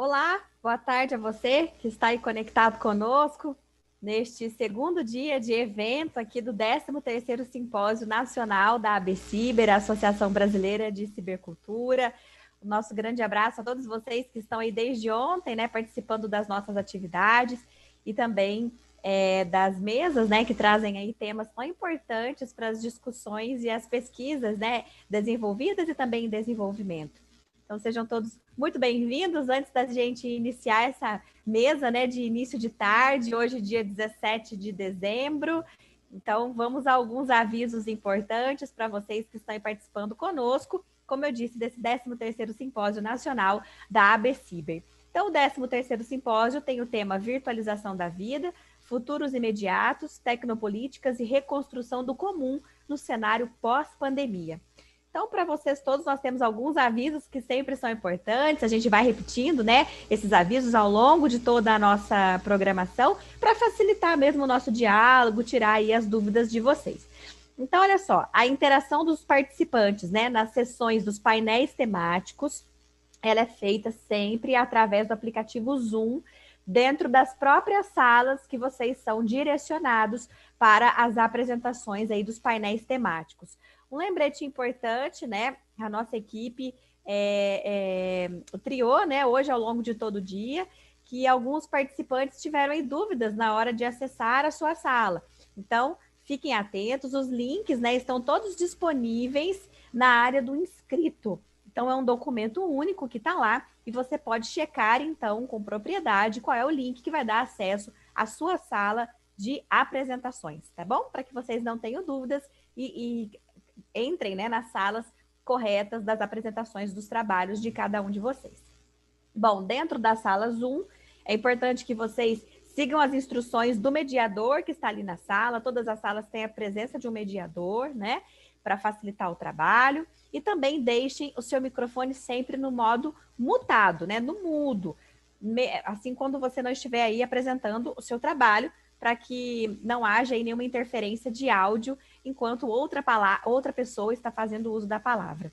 Olá, boa tarde a você que está aí conectado conosco neste segundo dia de evento aqui do 13º Simpósio Nacional da ABCiber, a Associação Brasileira de Cibercultura. O nosso grande abraço a todos vocês que estão aí desde ontem, né, participando das nossas atividades e também das mesas, né, que trazem aí temas tão importantes para as discussões e as pesquisas, né, desenvolvidas e também em desenvolvimento. Então, sejam todos muito bem-vindos. Antes da gente iniciar essa mesa, né, de início de tarde, hoje, dia 17 de dezembro. Então, vamos a alguns avisos importantes para vocês que estão participando conosco, como eu disse, desse 13º Simpósio Nacional da ABCiber. Então, o 13º Simpósio tem o tema Virtualização da Vida, Futuros Imediatos, Tecnopolíticas e Reconstrução do Comum no Cenário Pós-Pandemia. Então, para vocês todos, nós temos alguns avisos que sempre são importantes, a gente vai repetindo, né, esses avisos ao longo de toda a nossa programação, para facilitar mesmo o nosso diálogo, tirar aí as dúvidas de vocês. Então, olha só, a interação dos participantes, né, nas sessões dos painéis temáticos, ela é feita sempre através do aplicativo Zoom, dentro das próprias salas que vocês são direcionados para as apresentações aí dos painéis temáticos. Um lembrete importante, né? A nossa equipe triou, né, hoje ao longo de todo o dia, que alguns participantes tiveram aí dúvidas na hora de acessar a sua sala. Então, fiquem atentos, os links, né, estão todos disponíveis na área do inscrito. Então, é um documento único que está lá e você pode checar, então, com propriedade, qual é o link que vai dar acesso à sua sala de apresentações, tá bom? Para que vocês não tenham dúvidas e entrem, né, nas salas corretas das apresentações dos trabalhos de cada um de vocês. Bom, dentro da sala Zoom, é importante que vocês sigam as instruções do mediador que está ali na sala. Todas as salas têm a presença de um mediador, né, para facilitar o trabalho. E também deixem o seu microfone sempre no modo mutado, né, no mudo. Assim, quando você não estiver aí apresentando o seu trabalho, para que não haja aí nenhuma interferência de áudio enquanto outra pessoa está fazendo uso da palavra.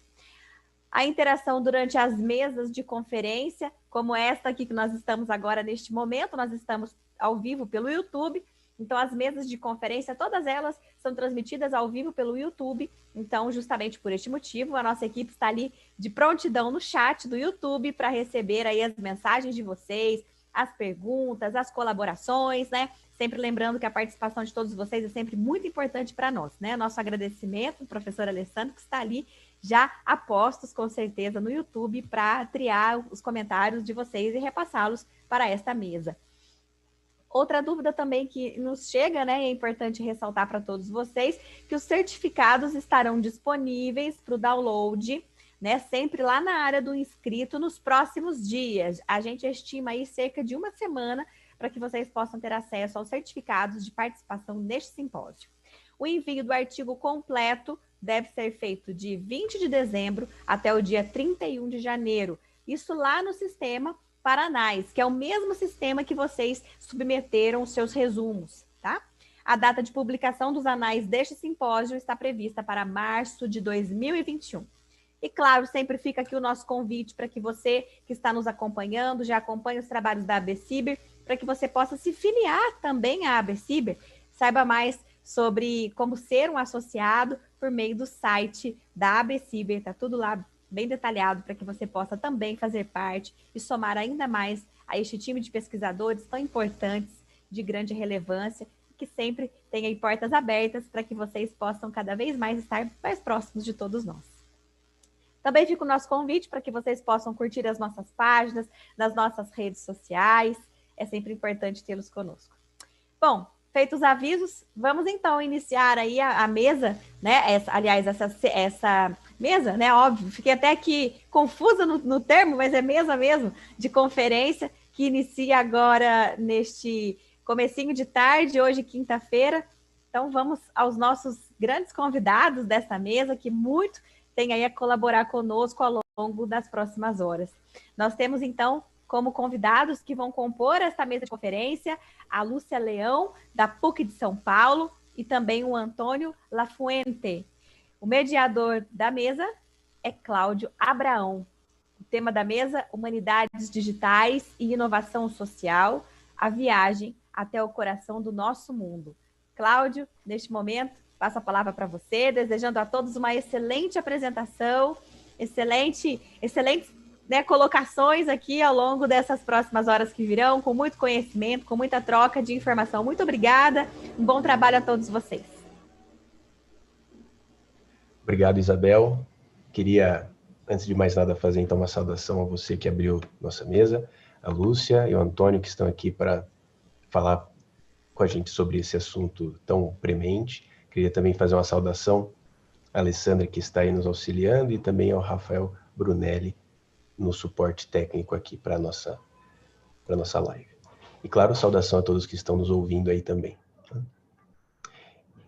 A interação durante as mesas de conferência, como esta aqui que nós estamos agora neste momento, nós estamos ao vivo pelo YouTube, então as mesas de conferência, todas elas são transmitidas ao vivo pelo YouTube, então justamente por este motivo, a nossa equipe está ali de prontidão no chat do YouTube para receber aí as mensagens de vocês, as perguntas, as colaborações, né? Sempre lembrando que a participação de todos vocês é sempre muito importante para nós, né? Nosso agradecimento, professor Alessandro, que está ali já a postos, com certeza, no YouTube para triar os comentários de vocês e repassá-los para esta mesa. Outra dúvida também que nos chega, né, e é importante ressaltar para todos vocês, que os certificados estarão disponíveis para o download, né, sempre lá na área do inscrito nos próximos dias. A gente estima aí cerca de uma semana para que vocês possam ter acesso aos certificados de participação neste simpósio. O envio do artigo completo deve ser feito de 20 de dezembro até o dia 31 de janeiro. Isso lá no sistema Paranás, que é o mesmo sistema que vocês submeteram os seus resumos, tá? A data de publicação dos anais deste simpósio está prevista para março de 2021. E claro, sempre fica aqui o nosso convite para que você que está nos acompanhando, já acompanha os trabalhos da ABCiber, para que você possa se filiar também à ABCiber, saiba mais sobre como ser um associado por meio do site da ABCiber, está tudo lá bem detalhado para que você possa também fazer parte e somar ainda mais a este time de pesquisadores tão importantes, de grande relevância, que sempre tem aí portas abertas para que vocês possam cada vez mais estar mais próximos de todos nós. Também fica o nosso convite para que vocês possam curtir as nossas páginas, nas nossas redes sociais, é sempre importante tê-los conosco. Bom, feitos os avisos, vamos então iniciar aí a mesa, né? Essa mesa, né? Óbvio, fiquei até aqui confusa no termo, mas é mesa mesmo, de conferência, que inicia agora neste comecinho de tarde, hoje quinta-feira. Então vamos aos nossos grandes convidados dessa mesa, que muito tem aí a colaborar conosco ao longo das próximas horas. Nós temos então como convidados que vão compor esta mesa de conferência, a Lúcia Leão, da PUC de São Paulo, e também o Antônio Lafuente. O mediador da mesa é Cláudio Abraão. tema da mesa, Humanidades Digitais e Inovação Social, a viagem até o coração do nosso mundo. Cláudio, neste momento, passo a palavra para você, desejando a todos uma excelente apresentação, excelentes colocações aqui ao longo dessas próximas horas que virão, com muito conhecimento, com muita troca de informação. Muito obrigada, um bom trabalho a todos vocês. Obrigado, Isabel. Queria, antes de mais nada, fazer então uma saudação a você que abriu nossa mesa, a Lúcia e o Antônio, que estão aqui para falar com a gente sobre esse assunto tão premente. Queria também fazer uma saudação à Alessandra, que está aí nos auxiliando, e também ao Rafael Brunelli, no suporte técnico aqui para a nossa live. E, claro, saudação a todos que estão nos ouvindo aí também.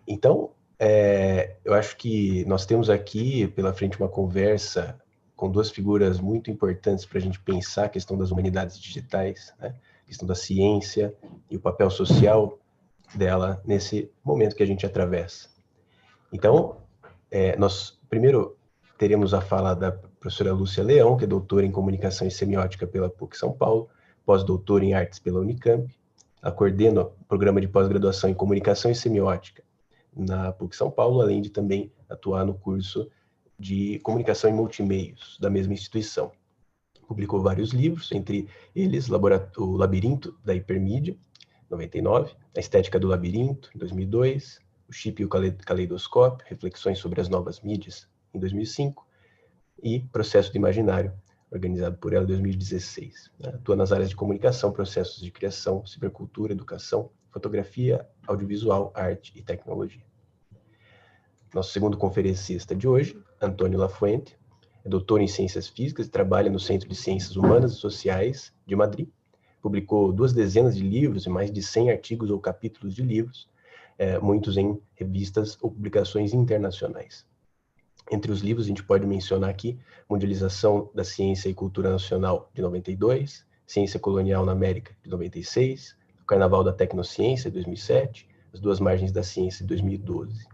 Então, eu acho que nós temos aqui pela frente uma conversa com duas figuras muito importantes para a gente pensar a questão das humanidades digitais, né? A questão da ciência e o papel social dela nesse momento que a gente atravessa. Então, nós primeiro teremos a fala da professora Lúcia Leão, que é doutora em Comunicação e Semiótica pela PUC São Paulo, pós-doutora em Artes pela Unicamp. Ela coordena o programa de pós-graduação em Comunicação e Semiótica na PUC São Paulo, além de também atuar no curso de Comunicação em Multimeios da mesma instituição. Publicou vários livros, entre eles O Labirinto da Hipermídia, 99, A Estética do Labirinto, em 2002, O Chip e o Caleidoscópio, Reflexões sobre as Novas Mídias, em 2005, e Processo do Imaginário, organizado por ela em 2016. Atua nas áreas de comunicação, processos de criação, cibercultura, educação, fotografia, audiovisual, arte e tecnologia. Nosso segundo conferencista de hoje, Antônio Lafuente, é doutor em Ciências Físicas e trabalha no Centro de Ciências Humanas e Sociais de Madrid. Publicou 2 dezenas de livros e mais de 100 artigos ou capítulos de livros, muitos em revistas ou publicações internacionais. Entre os livros, a gente pode mencionar aqui Mundialização da Ciência e Cultura Nacional, de 92, Ciência Colonial na América, de 96, O Carnaval da Tecnociência, de 2007, As Duas Margens da Ciência, de 2012.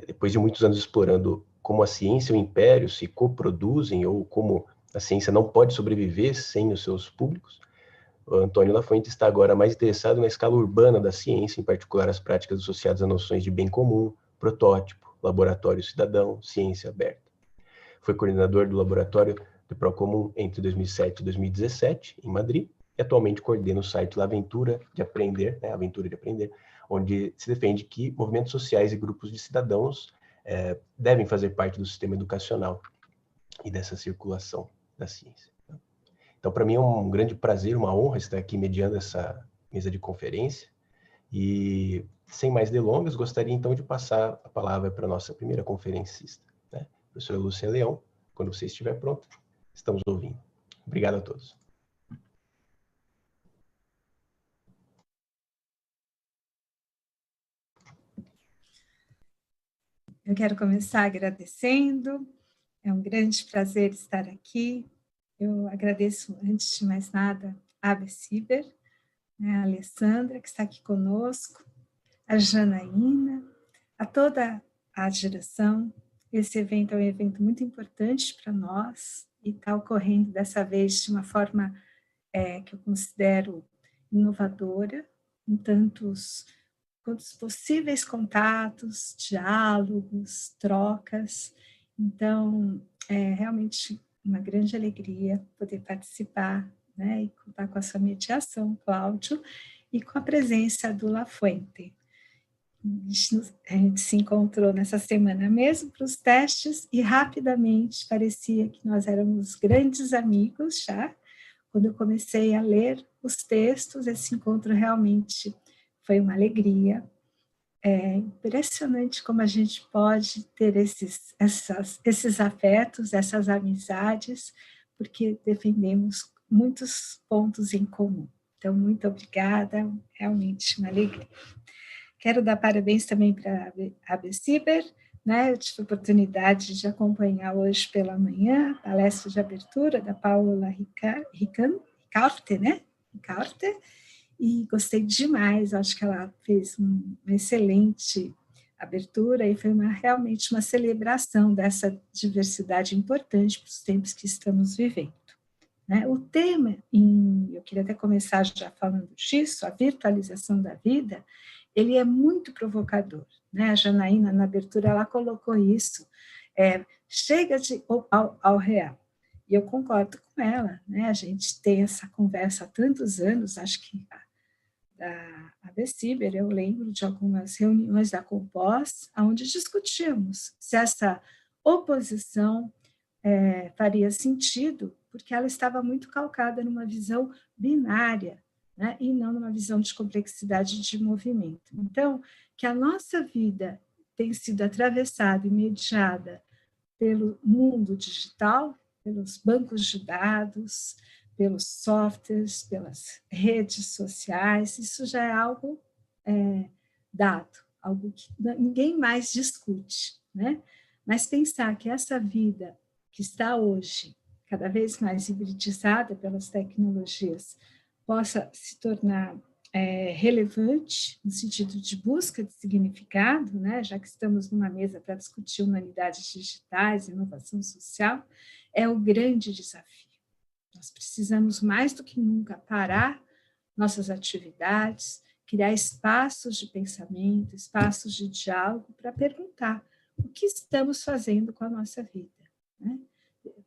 Depois de muitos anos explorando como a ciência e o império se coproduzem ou como a ciência não pode sobreviver sem os seus públicos, o Antônio Lafuente está agora mais interessado na escala urbana da ciência, em particular as práticas associadas a noções de bem comum, protótipo, laboratório cidadão, ciência aberta. Foi coordenador do laboratório de Procomum entre 2007 e 2017, em Madrid, e atualmente coordena o site La Aventura de Aprender, Aventura de Aprender, onde se defende que movimentos sociais e grupos de cidadãos devem fazer parte do sistema educacional e dessa circulação da ciência. Então, para mim é um grande prazer, uma honra estar aqui mediando essa mesa de conferência. E, sem mais delongas, gostaria então de passar a palavra para a nossa primeira conferencista, professora Lúcia Leão. Quando você estiver pronta, estamos ouvindo. Obrigado a todos. Eu quero começar agradecendo. É um grande prazer estar aqui. Eu agradeço, antes de mais nada, a ABCiber, a Alessandra, que está aqui conosco, a Janaína, a toda a direção. Esse evento é um evento muito importante para nós e está ocorrendo dessa vez de uma forma que eu considero inovadora, em tantos possíveis contatos, diálogos, trocas. Então, é realmente uma grande alegria poder participar, e contar com a sua mediação, Cláudio, e com a presença do Lafuente. A gente se encontrou nessa semana mesmo para os testes e rapidamente parecia que nós éramos grandes amigos já. Quando eu comecei a ler os textos, esse encontro realmente foi uma alegria. É impressionante como a gente pode ter esses afetos, essas amizades, porque defendemos muitos pontos em comum. Então, muito obrigada, realmente uma alegria. Quero dar parabéns também para a ABCiber, Eu tive a oportunidade de acompanhar hoje pela manhã a palestra de abertura da Paula Ricaurte, e gostei demais, acho que ela fez uma excelente abertura e foi realmente uma celebração dessa diversidade importante para os tempos que estamos vivendo. Né? O tema, eu queria até começar já falando disso, a virtualização da vida, ele é muito provocador. Né? A Janaína, na abertura, ela colocou isso, chega ao real. E eu concordo com ela, né? A gente tem essa conversa há tantos anos, acho que a Bessiber, eu lembro de algumas reuniões da Compós, onde discutíamos se essa oposição faria sentido, porque ela estava muito calcada numa visão binária, né? E não numa visão de complexidade de movimento. Então, que a nossa vida tem sido atravessada e mediada pelo mundo digital, pelos bancos de dados, pelos softwares, pelas redes sociais, isso já é algo dado, algo que ninguém mais discute, né? Mas pensar que essa vida que está hoje cada vez mais hibridizada pelas tecnologias possa se tornar relevante no sentido de busca de significado, né? Já que estamos numa mesa para discutir humanidades digitais, inovação social, é o grande desafio. Nós precisamos mais do que nunca parar nossas atividades, criar espaços de pensamento, espaços de diálogo para perguntar o que estamos fazendo com a nossa vida, né?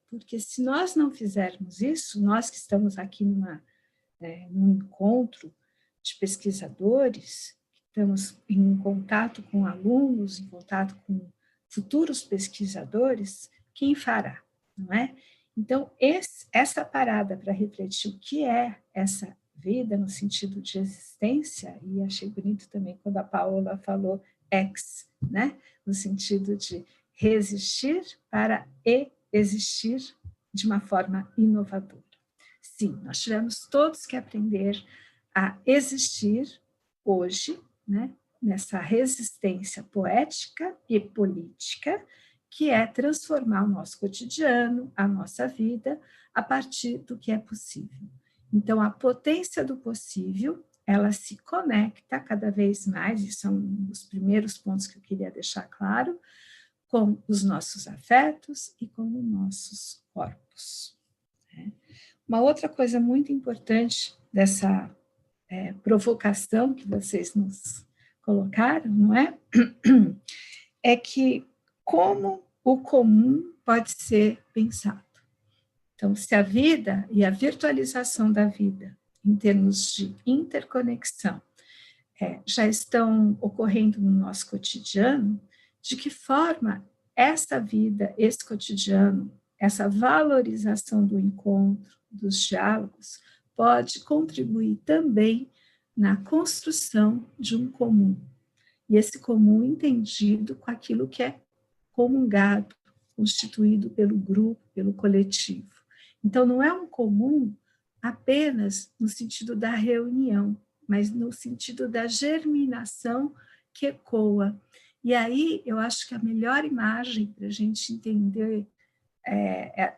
Porque se nós não fizermos isso, nós que estamos aqui num encontro de pesquisadores, estamos em contato com alunos, em contato com futuros pesquisadores, quem fará, não é? Então, essa parada para refletir o que é essa vida no sentido de existência, e achei bonito também quando a Paola falou ex, né? No sentido de resistir para existir de uma forma inovadora. Sim, nós tivemos todos que aprender a existir hoje, né? Nessa resistência poética e política, que é transformar o nosso cotidiano, a nossa vida, a partir do que é possível. Então, a potência do possível, ela se conecta cada vez mais, e são os primeiros pontos que eu queria deixar claro, com os nossos afetos e com os nossos corpos. Uma outra coisa muito importante dessa provocação que vocês nos colocaram, não é? É que como o comum pode ser pensado. Então, se a vida e a virtualização da vida, em termos de interconexão, já estão ocorrendo no nosso cotidiano, de que forma essa vida, esse cotidiano, essa valorização do encontro, dos diálogos, pode contribuir também na construção de um comum. E esse comum entendido com aquilo que é comungado, constituído pelo grupo, pelo coletivo. Então, não é um comum apenas no sentido da reunião, mas no sentido da germinação que ecoa. E aí, eu acho que a melhor imagem para a gente entender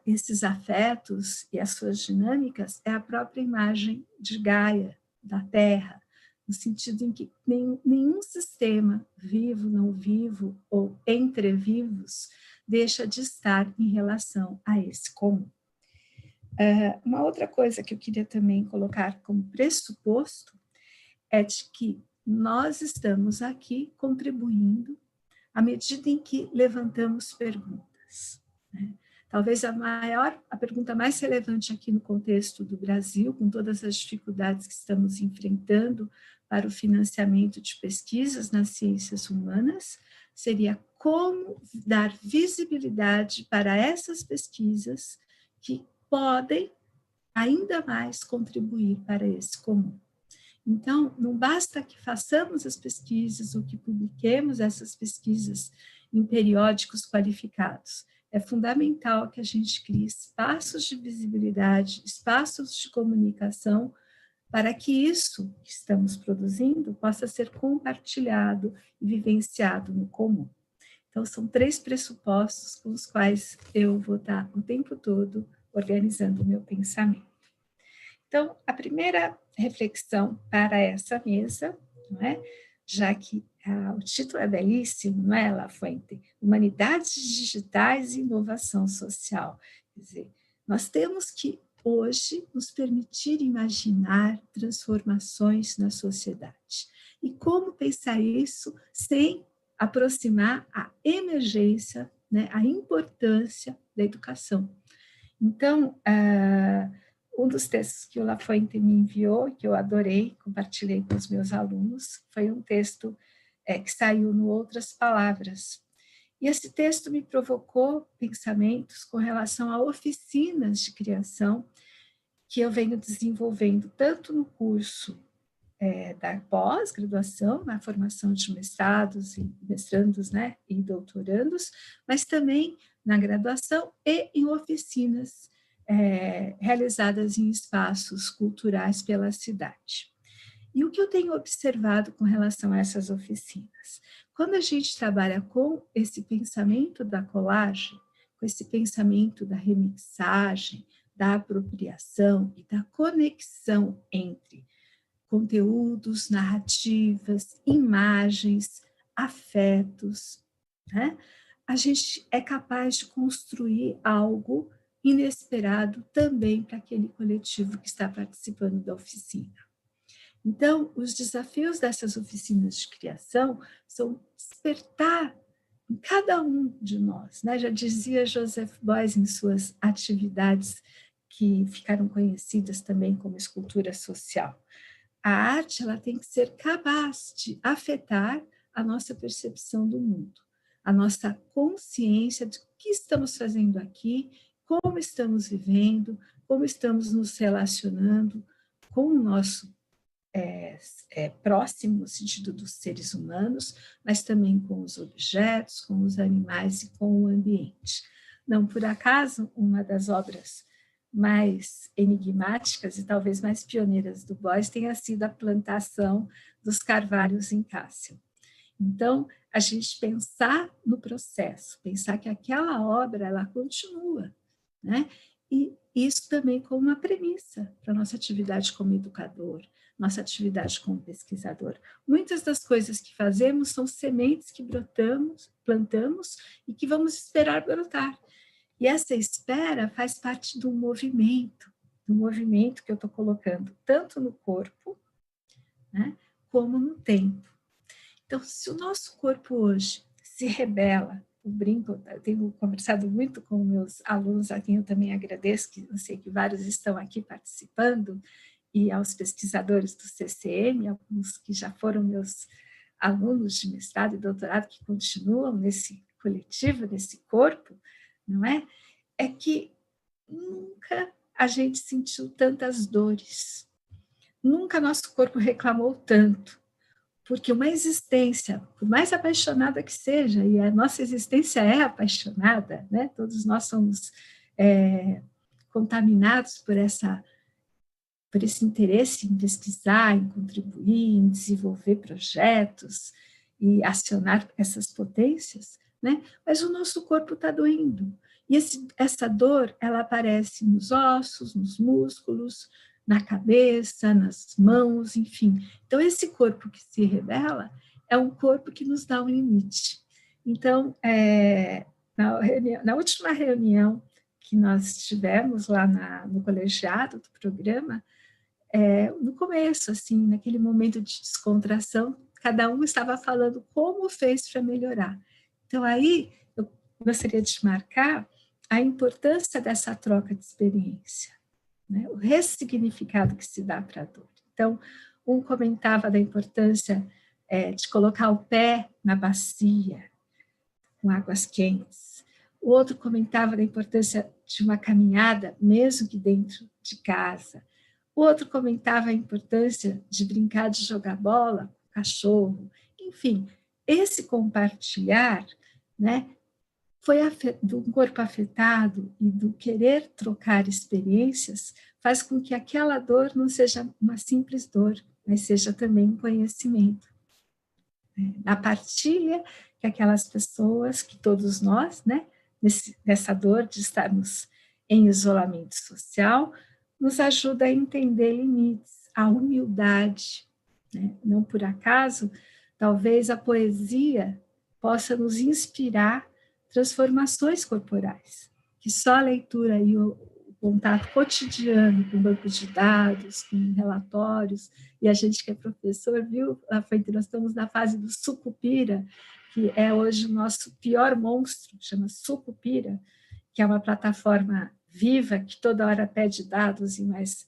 esses afetos e as suas dinâmicas é a própria imagem de Gaia, da Terra, no sentido em que nenhum sistema, vivo, não vivo ou entre vivos, deixa de estar em relação a esse comum. Uma outra coisa que eu queria também colocar como pressuposto é de que nós estamos aqui contribuindo à medida em que levantamos perguntas, né? Talvez a pergunta mais relevante aqui no contexto do Brasil, com todas as dificuldades que estamos enfrentando para o financiamento de pesquisas nas ciências humanas, seria como dar visibilidade para essas pesquisas que podem ainda mais contribuir para esse comum. Então, não basta que façamos as pesquisas ou que publiquemos essas pesquisas em periódicos qualificados. É fundamental que a gente crie espaços de visibilidade, espaços de comunicação, para que isso que estamos produzindo possa ser compartilhado e vivenciado no comum. Então, são 3 pressupostos com os quais eu vou estar o tempo todo organizando o meu pensamento. Então, a primeira reflexão para essa mesa, não é? já que o título é belíssimo, não é, Lafuente? Humanidades Digitais e Inovação Social. Quer dizer, nós temos que, hoje, nos permitir imaginar transformações na sociedade. E como pensar isso sem aproximar a emergência, né, a importância da educação. Então, um dos textos que o Lafuente me enviou, que eu adorei, compartilhei com os meus alunos, foi um texto que saiu no Outras Palavras. E esse texto me provocou pensamentos com relação a oficinas de criação que eu venho desenvolvendo, tanto no curso da pós-graduação, na formação de mestrados e mestrandos, né, e doutorandos, mas também na graduação e em oficinas realizadas em espaços culturais pela cidade. E o que eu tenho observado com relação a essas oficinas? Quando a gente trabalha com esse pensamento da colagem, com esse pensamento da remixagem, da apropriação e da conexão entre conteúdos, narrativas, imagens, afetos, né? A gente é capaz de construir algo inesperado também para aquele coletivo que está participando da oficina. Então, os desafios dessas oficinas de criação são despertar em cada um de nós, né? Já dizia Joseph Beuys em suas atividades que ficaram conhecidas também como escultura social. A arte, ela tem que ser capaz de afetar a nossa percepção do mundo, a nossa consciência de o que estamos fazendo aqui, como estamos vivendo, como estamos nos relacionando com o nosso próximo, no sentido dos seres humanos, mas também com os objetos, com os animais e com o ambiente. Não por acaso, uma das obras mais enigmáticas e talvez mais pioneiras do Beuys tenha sido a plantação dos carvalhos em Cássio. Então, a gente pensar no processo, pensar que aquela obra ela continua, né? E isso também como uma premissa para a nossa atividade como educador, nossa atividade como pesquisador. Muitas das coisas que fazemos são sementes que plantamos e que vamos esperar brotar. E essa espera faz parte do movimento que eu estou colocando, tanto no corpo, né, como no tempo. Então, se o nosso corpo hoje se rebela, eu tenho conversado muito com meus alunos, a quem eu também agradeço, que eu sei que vários estão aqui participando, e aos pesquisadores do CCM, alguns que já foram meus alunos de mestrado e doutorado, que continuam nesse coletivo, nesse corpo, não é? É que nunca a gente sentiu tantas dores, nunca nosso corpo reclamou tanto, porque uma existência, por mais apaixonada que seja, e a nossa existência é apaixonada, né? Todos nós somos contaminados por esse interesse em pesquisar, em contribuir, em desenvolver projetos e acionar essas potências, né? Mas o nosso corpo está doendo. E essa dor, ela aparece nos ossos, nos músculos, na cabeça, nas mãos, enfim. Então, esse corpo que se rebela é um corpo que nos dá um limite. Então, na última reunião que nós tivemos lá no colegiado do programa, no começo, assim, naquele momento de descontração, cada um estava falando como fez para melhorar. Então, aí, eu gostaria de marcar a importância dessa troca de experiência, né? O ressignificado que se dá para a dor. Então, um comentava da importância de colocar o pé na bacia, com águas quentes. O outro comentava da importância de uma caminhada, mesmo que dentro de casa. O outro comentava a importância de brincar, de jogar bola com o cachorro. Enfim, esse compartilhar, né, foi do corpo afetado e do querer trocar experiências, faz com que aquela dor não seja uma simples dor, mas seja também um conhecimento. Na partilha que aquelas pessoas, que todos nós, né, nessa dor de estarmos em isolamento social, nos ajuda a entender limites, a humildade, né? Não por acaso, Talvez a poesia possa nos inspirar transformações corporais, que só a leitura e o contato cotidiano com bancos de dados, com relatórios, e a gente que é professor, viu, nós estamos na fase do Sucupira, que é hoje o nosso pior monstro, chama Sucupira, que é uma plataforma viva que toda hora pede dados e mais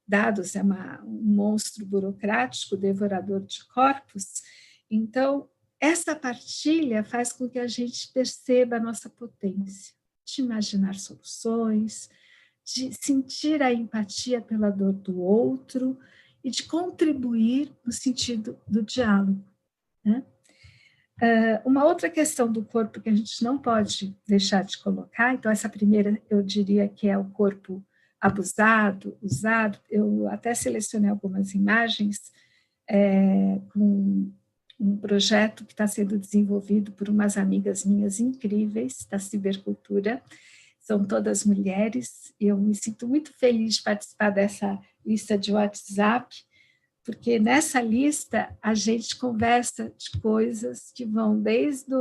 dados, é um monstro burocrático, devorador de corpos. Então, essa partilha faz com que a gente perceba a nossa potência, de imaginar soluções, de sentir a empatia pela dor do outro e de contribuir no sentido do diálogo, né? Uma outra questão do corpo que a gente não pode deixar de colocar, então essa primeira eu diria que é o corpo abusado, usado. Eu até selecionei algumas imagens com um projeto que está sendo desenvolvido por umas amigas minhas incríveis da cibercultura, são todas mulheres, e eu me sinto muito feliz de participar dessa lista de WhatsApp, porque nessa lista a gente conversa de coisas que vão desde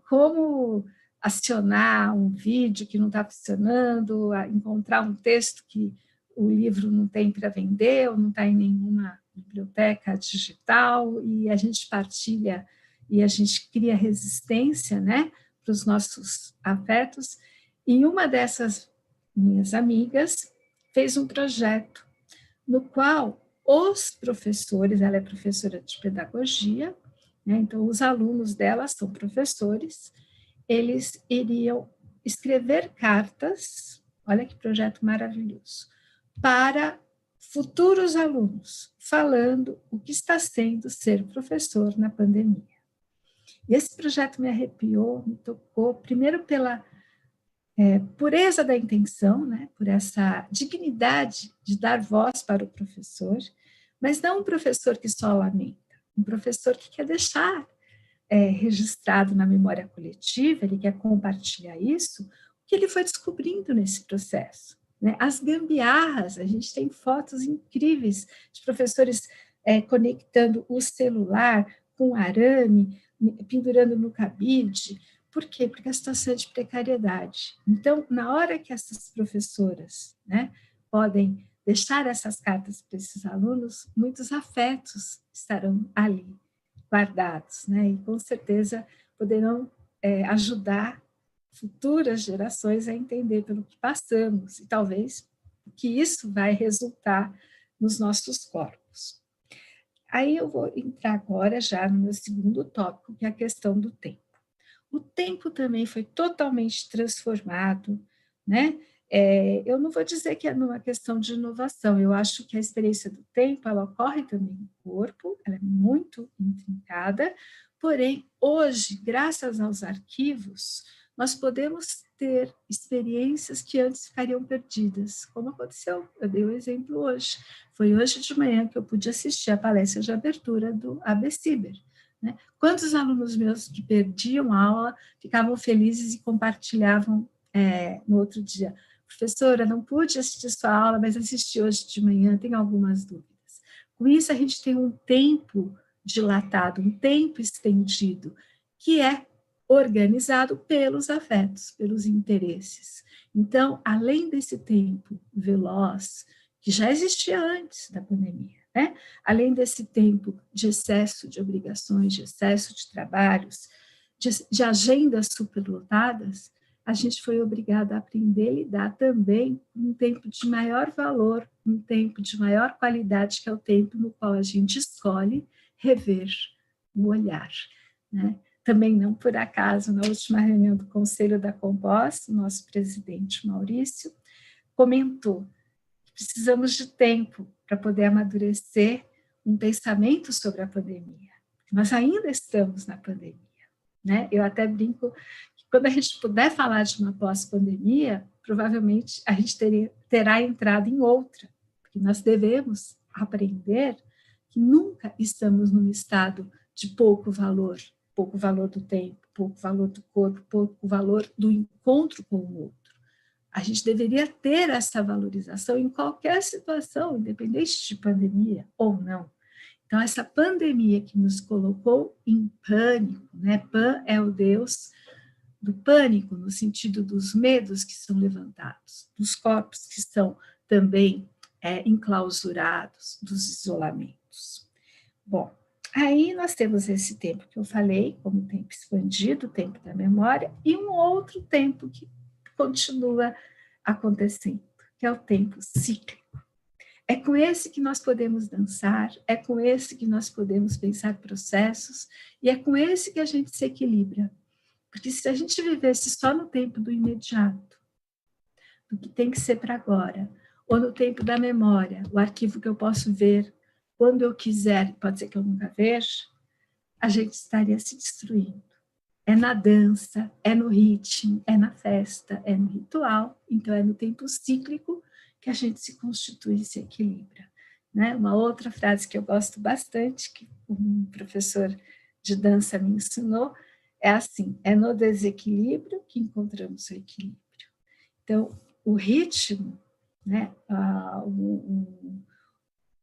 como acionar um vídeo que não está funcionando, a encontrar um texto que o livro não tem para vender, ou não está em nenhuma biblioteca digital, e a gente partilha e a gente cria resistência, né, para os nossos afetos. E uma dessas minhas amigas fez um projeto no qual os professores, ela é professora de pedagogia, né, então os alunos dela são professores, eles iriam escrever cartas, olha que projeto maravilhoso, para futuros alunos, falando o que está sendo ser professor na pandemia. E esse projeto me arrepiou, me tocou, primeiro pela pureza da intenção, né, por essa dignidade de dar voz para o professor, mas não um professor que só lamenta, um professor que quer deixar registrado na memória coletiva, ele quer compartilhar isso, o que ele foi descobrindo nesse processo. Né? As gambiarras, a gente tem fotos incríveis de professores conectando o celular com arame, pendurando no cabide. Por quê? Porque a situação é de precariedade. Então, na hora que essas professoras, né, podem deixar essas cartas para esses alunos, muitos afetos estarão ali guardados, né, e com certeza poderão ajudar futuras gerações a entender pelo que passamos e talvez que isso vai resultar nos nossos corpos. Aí eu vou entrar agora já no meu segundo tópico, que é a questão do tempo. O tempo também foi totalmente transformado, né? Eu não vou dizer que é uma questão de inovação, eu acho que a experiência do tempo, ela ocorre também no corpo, ela é muito intrincada, porém, hoje, graças aos arquivos, nós podemos ter experiências que antes ficariam perdidas, como aconteceu, eu dei o exemplo hoje. Foi hoje de manhã que eu pude assistir a palestra de abertura do AB Ciber. Né? Quantos alunos meus que perdiam a aula ficavam felizes e compartilhavam no outro dia? Professora, não pude assistir sua aula, mas assisti hoje de manhã, tenho algumas dúvidas. Com isso, a gente tem um tempo dilatado, um tempo estendido, que é organizado pelos afetos, pelos interesses. Então, além desse tempo veloz, que já existia antes da pandemia, né? Além desse tempo de excesso de obrigações, de excesso de trabalhos, de agendas superlotadas, a gente foi obrigado a aprender a lidar também com um tempo de maior valor, um tempo de maior qualidade, que é o tempo no qual a gente escolhe rever o olhar, né? Também não por acaso, na última reunião do Conselho da Compós, o nosso presidente Maurício comentou que precisamos de tempo para poder amadurecer um pensamento sobre a pandemia. Nós ainda estamos na pandemia, né? Eu até brinco que quando a gente puder falar de uma pós-pandemia, provavelmente a gente terá entrado em outra, porque nós devemos aprender que nunca estamos num estado de pouco valor do tempo, pouco valor do corpo, pouco valor do encontro com o outro. A gente deveria ter essa valorização em qualquer situação, independente de pandemia ou não. Então, essa pandemia que nos colocou em pânico, né? Pan é o Deus do pânico, no sentido dos medos que são levantados, dos corpos que estão também enclausurados, dos isolamentos. Bom, aí nós temos esse tempo que eu falei, como tempo expandido, o tempo da memória, e um outro tempo que continua acontecendo, que é o tempo cíclico. É com esse que nós podemos dançar, é com esse que nós podemos pensar processos, e é com esse que a gente se equilibra. Porque se a gente vivesse só no tempo do imediato, do que tem que ser para agora, ou no tempo da memória, o arquivo que eu posso ver quando eu quiser, pode ser que eu nunca veja, a gente estaria se destruindo. É na dança, é no ritmo, é na festa, é no ritual, então é no tempo cíclico que a gente se constitui e se equilibra. Né? Uma outra frase que eu gosto bastante, que um professor de dança me ensinou, é assim: é no desequilíbrio que encontramos o equilíbrio. Então, o ritmo, né,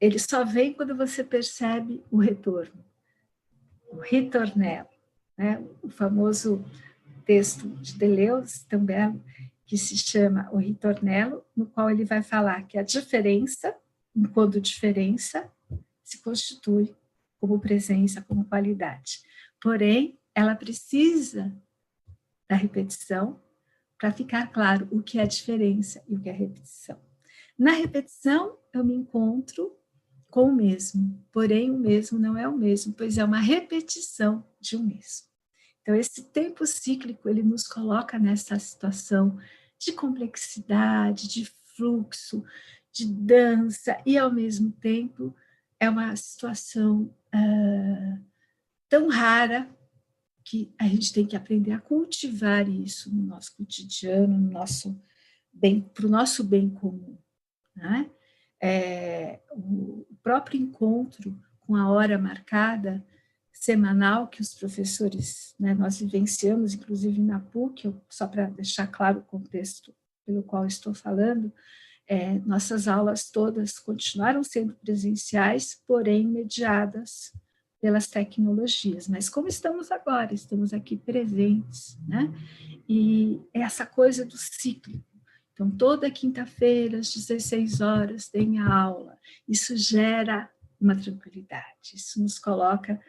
ele só vem quando você percebe o retorno, o ritornello, né, o famoso texto de Deleuze também, que se chama O Ritornello, no qual ele vai falar que a diferença, enquanto diferença, se constitui como presença, como qualidade. Porém, ela precisa da repetição para ficar claro o que é a diferença e o que é a repetição. Na repetição, eu me encontro com o mesmo, porém o mesmo não é o mesmo, pois é uma repetição de um mesmo. Então, esse tempo cíclico, ele nos coloca nessa situação de complexidade, de fluxo, de dança, e ao mesmo tempo é uma situação tão rara que a gente tem que aprender a cultivar isso no nosso cotidiano, no nosso bem, para o nosso bem comum. Né? O próprio encontro com a hora marcada, semanal, que os professores, né, nós vivenciamos, inclusive na PUC, só para deixar claro o contexto pelo qual estou falando, nossas aulas todas continuaram sendo presenciais, porém mediadas pelas tecnologias, mas como estamos agora, estamos aqui presentes, né? E essa coisa do ciclo. Então, toda quinta-feira, às 16 horas, tem a aula. Isso gera uma tranquilidade, isso nos coloca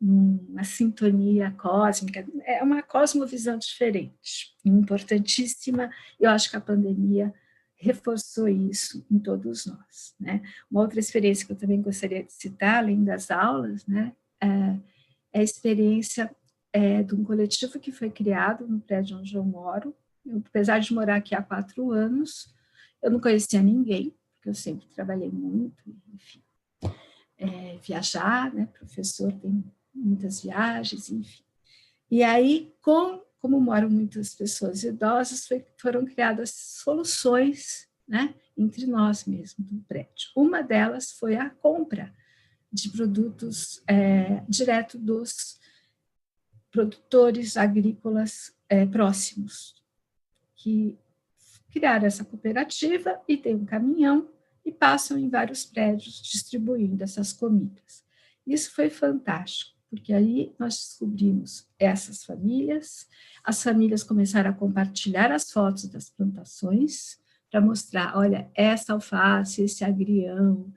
numa sintonia cósmica, é uma cosmovisão diferente, importantíssima. Eu acho que a pandemia reforçou isso em todos nós. Né? Uma outra experiência que eu também gostaria de citar, além das aulas, né, é a experiência de um coletivo que foi criado no prédio onde eu moro. Eu, apesar de morar aqui há 4 anos, eu não conhecia ninguém, porque eu sempre trabalhei muito, enfim. Viajar, né? Professor tem muitas viagens, enfim. E aí, como moram muitas pessoas idosas, foram criadas soluções, né, entre nós mesmos do prédio. Uma delas foi a compra de produtos direto dos produtores agrícolas próximos, que criaram essa cooperativa e tem um caminhão e passam em vários prédios distribuindo essas comidas. Isso foi fantástico, porque aí nós descobrimos essas famílias, as famílias começaram a compartilhar as fotos das plantações para mostrar, olha, essa alface, esse agrião,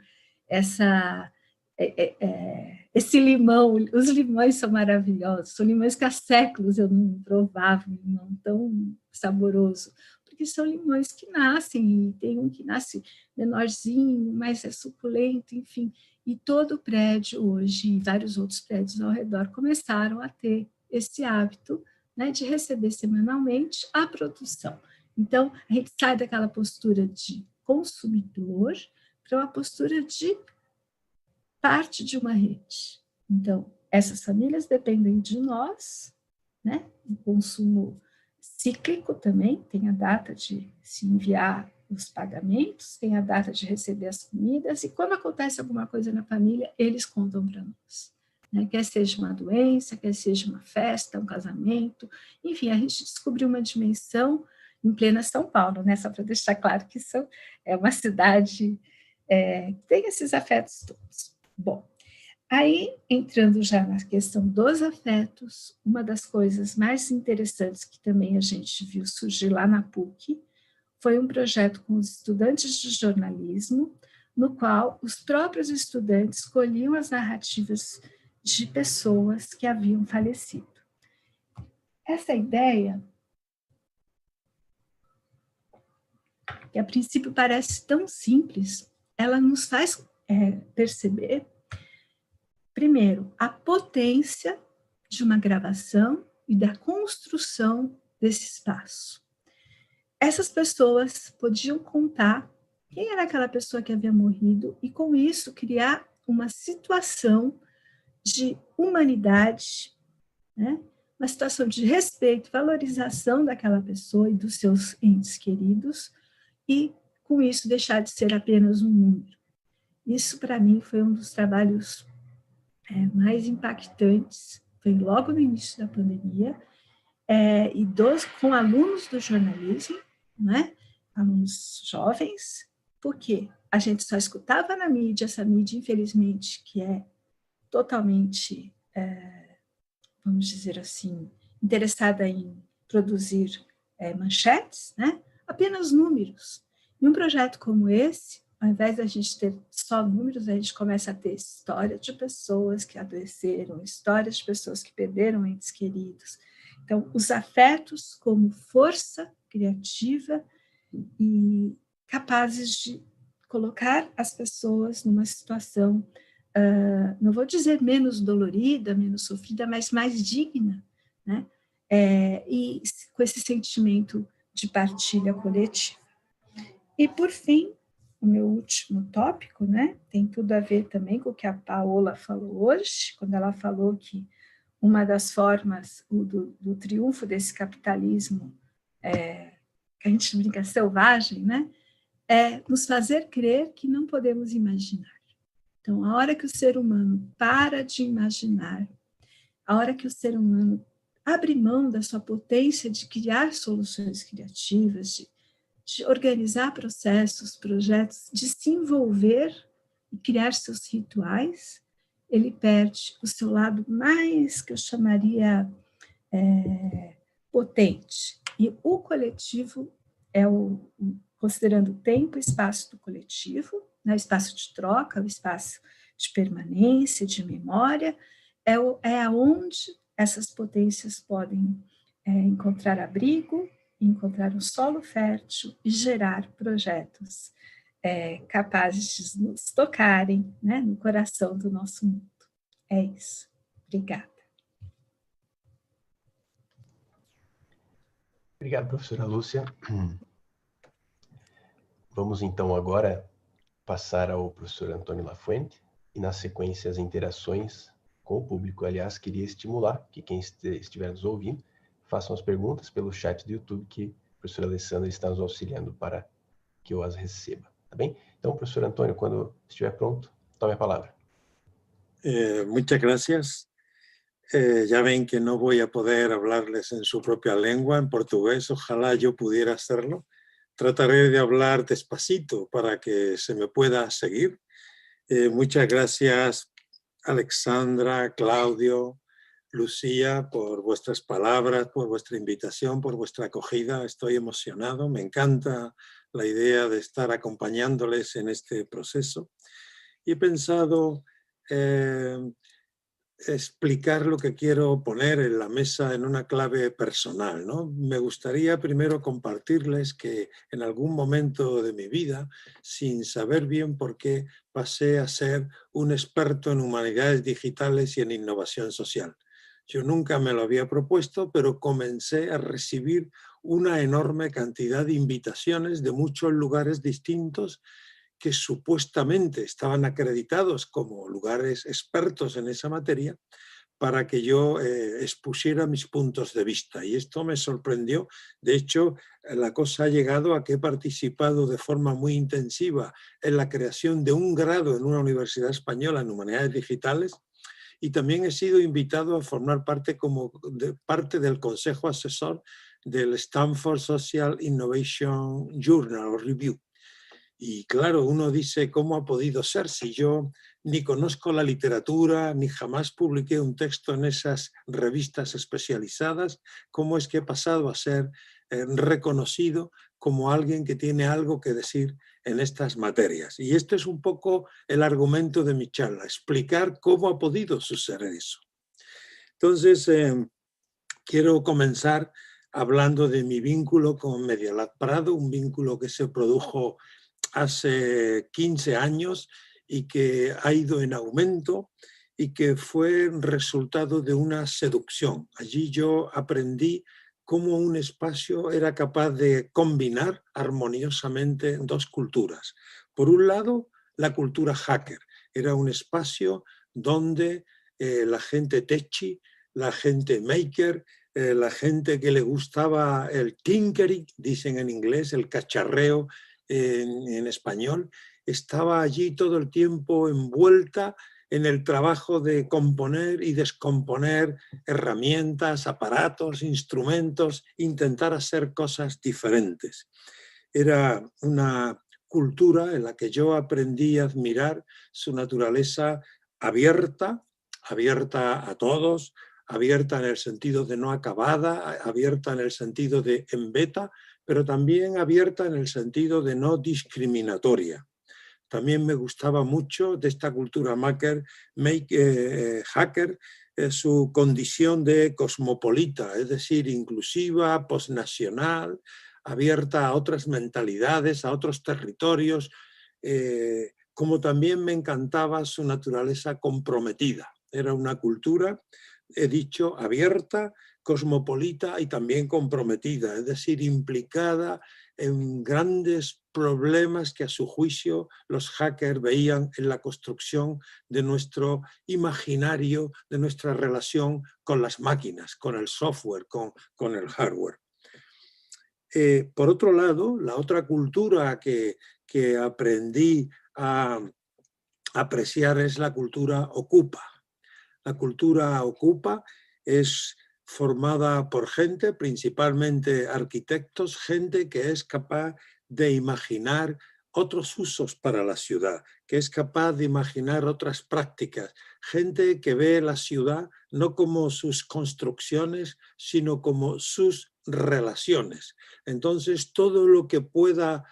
esse limão, os limões são maravilhosos, são limões que há séculos eu não provava, um limão tão saboroso, porque são limões que nascem, e tem um que nasce menorzinho, mas é suculento, enfim, e todo o prédio hoje, e vários outros prédios ao redor, começaram a ter esse hábito, né, de receber semanalmente a produção. Então, a gente sai daquela postura de consumidor para uma postura de parte de uma rede. Então, essas famílias dependem de nós, né? O consumo cíclico também, tem a data de se enviar os pagamentos, tem a data de receber as comidas, e quando acontece alguma coisa na família, eles contam para nós. Né? Quer seja uma doença, quer seja uma festa, um casamento, enfim, a gente descobriu uma dimensão em plena São Paulo, né? Só para deixar claro que é uma cidade que tem esses afetos todos. Bom, Aí, entrando já na questão dos afetos, uma das coisas mais interessantes que também a gente viu surgir lá na PUC foi um projeto com os estudantes de jornalismo, no qual os próprios estudantes escolhiam as narrativas de pessoas que haviam falecido. Essa ideia, que a princípio parece tão simples, ela nos faz perceber, primeiro, a potência de uma gravação e da construção desse espaço. Essas pessoas podiam contar quem era aquela pessoa que havia morrido e, com isso, criar uma situação de humanidade, né? Uma situação de respeito, valorização daquela pessoa e dos seus entes queridos, e, com isso, deixar de ser apenas um número. Isso, para mim, foi um dos trabalhos mais impactantes, foi logo no início da pandemia, e com alunos do jornalismo, né? Alunos jovens, porque a gente só escutava na mídia, essa mídia, infelizmente, que é totalmente, vamos dizer assim, interessada em produzir manchetes, né? Apenas números. E um projeto como esse, ao invés da gente ter só números, a gente começa a ter histórias de pessoas que adoeceram, histórias de pessoas que perderam entes queridos. Então, os afetos como força criativa e capazes de colocar as pessoas numa situação, não vou dizer menos dolorida, menos sofrida, mas mais digna, né? E com esse sentimento de partilha coletiva. E, por fim, o meu último tópico, né, tem tudo a ver também com o que a Paola falou hoje, quando ela falou que uma das formas do triunfo desse capitalismo, que a gente brinca selvagem, né, é nos fazer crer que não podemos imaginar. Então, a hora que o ser humano para de imaginar, a hora que o ser humano abre mão da sua potência de criar soluções criativas, de organizar processos, projetos, de se envolver e criar seus rituais, ele perde o seu lado mais, que eu chamaria, potente. E o coletivo considerando o tempo e espaço do coletivo, né, o espaço de troca, o espaço de permanência, de memória, é aonde essas potências podem encontrar abrigo, encontrar um solo fértil e gerar projetos capazes de nos tocarem, né, no coração do nosso mundo. É isso. Obrigada. Obrigado, professora Lúcia. Vamos, então, agora passar ao professor Antônio Lafuente e, na sequência, as interações com o público. Aliás, queria estimular que quem estiver nos ouvindo façam as perguntas pelo chat do YouTube, que a professora Alessandra está nos auxiliando para que eu as receba. Tá bem? Então, professor Antônio, quando estiver pronto, tome a palavra. Muchas gracias. Ya ven que no voy a poder hablarles en su propia lengua, en portugués. Ojalá yo pudiera hacerlo. Trataré de hablar despacito para que se me pueda seguir. Muchas gracias, Alexandra, Claudio, Lucía, por vuestras palabras, por vuestra invitación, por vuestra acogida. Estoy emocionado. Me encanta la idea de estar acompañándoles en este proceso. Y he pensado explicar lo que quiero poner en la mesa en una clave personal, ¿no? Me gustaría primero compartirles que en algún momento de mi vida, sin saber bien por qué, pasé a ser un experto en humanidades digitales y en innovación social. Yo nunca me lo había propuesto, pero comencé a recibir una enorme cantidad de invitaciones de muchos lugares distintos que supuestamente estaban acreditados como lugares expertos en esa materia, para que yo expusiera mis puntos de vista. Y esto me sorprendió. De hecho, la cosa ha llegado a que he participado de forma muy intensiva en la creación de un grado en una universidad española en humanidades digitales, y también he sido invitado a formar parte parte del consejo asesor del Stanford Social Innovation Journal o Review. Y claro, uno dice, ¿cómo ha podido ser si yo ni conozco la literatura, ni jamás publiqué un texto en esas revistas especializadas, ¿cómo es que he pasado a ser reconocido como alguien que tiene algo que decir en estas materias? Y este es un poco el argumento de mi charla, explicar cómo ha podido suceder eso. Entonces, quiero comenzar hablando de mi vínculo con Medialab Prado, un vínculo que se produjo hace 15 años y que ha ido en aumento y que fue resultado de una seducción. Allí yo aprendí cómo un espacio era capaz de combinar armoniosamente dos culturas. Por un lado, la cultura hacker. Era un espacio donde la gente techi, la gente maker, la gente que le gustaba el tinkering, dicen en inglés, el cacharreo en español, estaba allí todo el tiempo envuelta en el trabajo de componer y descomponer herramientas, aparatos, instrumentos, intentar hacer cosas diferentes. Era una cultura en la que yo aprendí a admirar su naturaleza abierta, abierta a todos, abierta en el sentido de no acabada, abierta en el sentido de en beta, pero también abierta en el sentido de no discriminatoria. También me gustaba mucho de esta cultura hacker su condición de cosmopolita, es decir, inclusiva, posnacional, abierta a otras mentalidades, a otros territorios, como también me encantaba su naturaleza comprometida. Era una cultura, he dicho, abierta, cosmopolita y también comprometida, es decir, implicada en grandes problemas que a su juicio los hackers veían en la construcción de nuestro imaginario, de nuestra relación con las máquinas, con el software, con el hardware. Por otro lado, la otra cultura que aprendí a apreciar es la cultura ocupa. La cultura ocupa es formada por gente, principalmente arquitectos, gente que es capaz de imaginar otros usos para la ciudad, que es capaz de imaginar otras prácticas, gente que ve la ciudad no como sus construcciones, sino como sus relaciones. Entonces, todo lo que pueda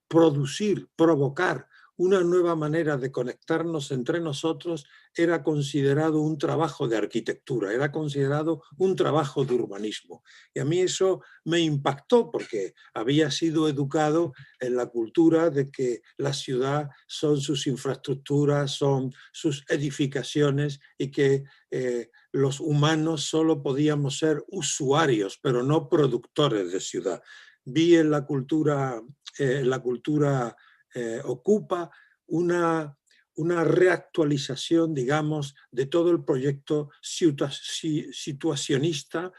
producir, provocar una nueva manera de conectarnos entre nosotros era considerado un trabajo de arquitectura, era considerado un trabajo de urbanismo. Y a mí eso me impactó porque había sido educado en la cultura de que la ciudad son sus infraestructuras, son sus edificaciones y que los humanos solo podíamos ser usuarios, pero no productores de ciudad. Vi en la cultura ocupa una reactualización, digamos, de todo el proyecto situacionista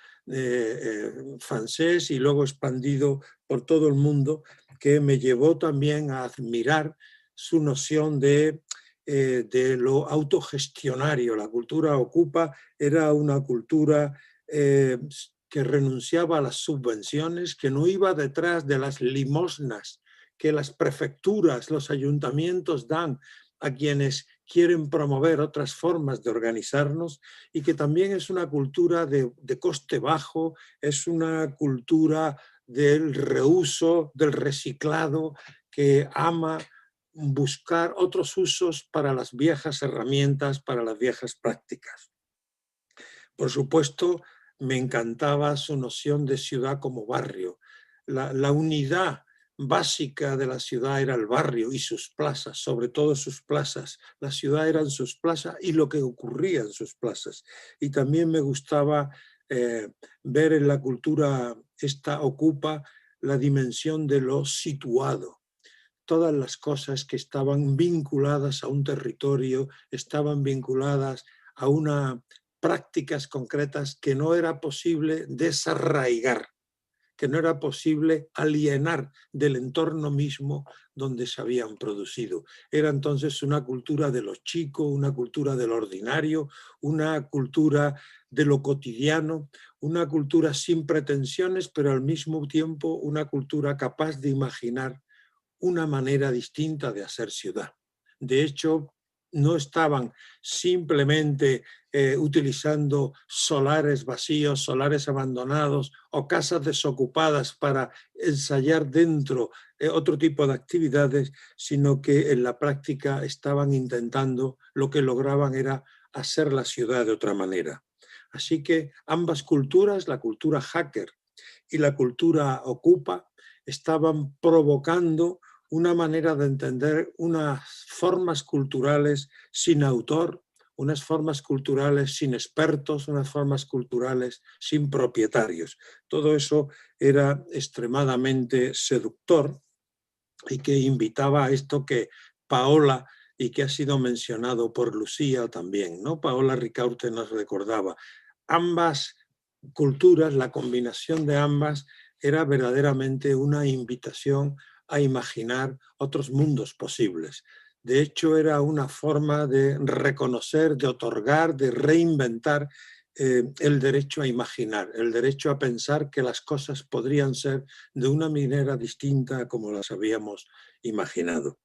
francés y luego expandido por todo el mundo, que me llevó también a admirar su noción de lo autogestionario. La cultura ocupa era una cultura que renunciaba a las subvenciones, que no iba detrás de las limosnas que las prefecturas, los ayuntamientos dan a quienes quieren promover otras formas de organizarnos, y que también es una cultura de coste bajo, es una cultura del reuso, del reciclado, que ama buscar otros usos para las viejas herramientas, para las viejas prácticas. Por supuesto, me encantaba su noción de ciudad como barrio, la unidad básica de la ciudad era el barrio y sus plazas, sobre todo sus plazas. La ciudad eran sus plazas y lo que ocurría en sus plazas. Y también me gustaba ver en la cultura esta ocupa la dimensión de lo situado. Todas las cosas que estaban vinculadas a un territorio, estaban vinculadas a unas prácticas concretas que no era posible desarraigar, que no era posible alienar del entorno mismo donde se habían producido. Era entonces una cultura de lo chico, una cultura de lo ordinario, una cultura de lo cotidiano, una cultura sin pretensiones, pero al mismo tiempo una cultura capaz de imaginar una manera distinta de hacer ciudad. De hecho, no estaban simplemente utilizando solares vacíos, solares abandonados o casas desocupadas para ensayar dentro otro tipo de actividades, sino que en la práctica estaban intentando, lo que lograban era hacer la ciudad de otra manera. Así que ambas culturas, la cultura hacker y la cultura ocupa, estaban provocando una manera de entender unas formas culturales sin autor, unas formas culturales sin expertos, unas formas culturales sin propietarios. Todo eso era extremadamente seductor y que invitaba a esto que Paola, y que ha sido mencionado por Lucía también, ¿no? Paola Ricaurte nos recordaba. Ambas culturas, la combinación de ambas, era verdaderamente una invitación a imaginar otros mundos posibles. De hecho, era una forma de reconocer, de otorgar, de reinventar el derecho a imaginar, el derecho a pensar que las cosas podrían ser de una manera distinta a como las habíamos imaginado.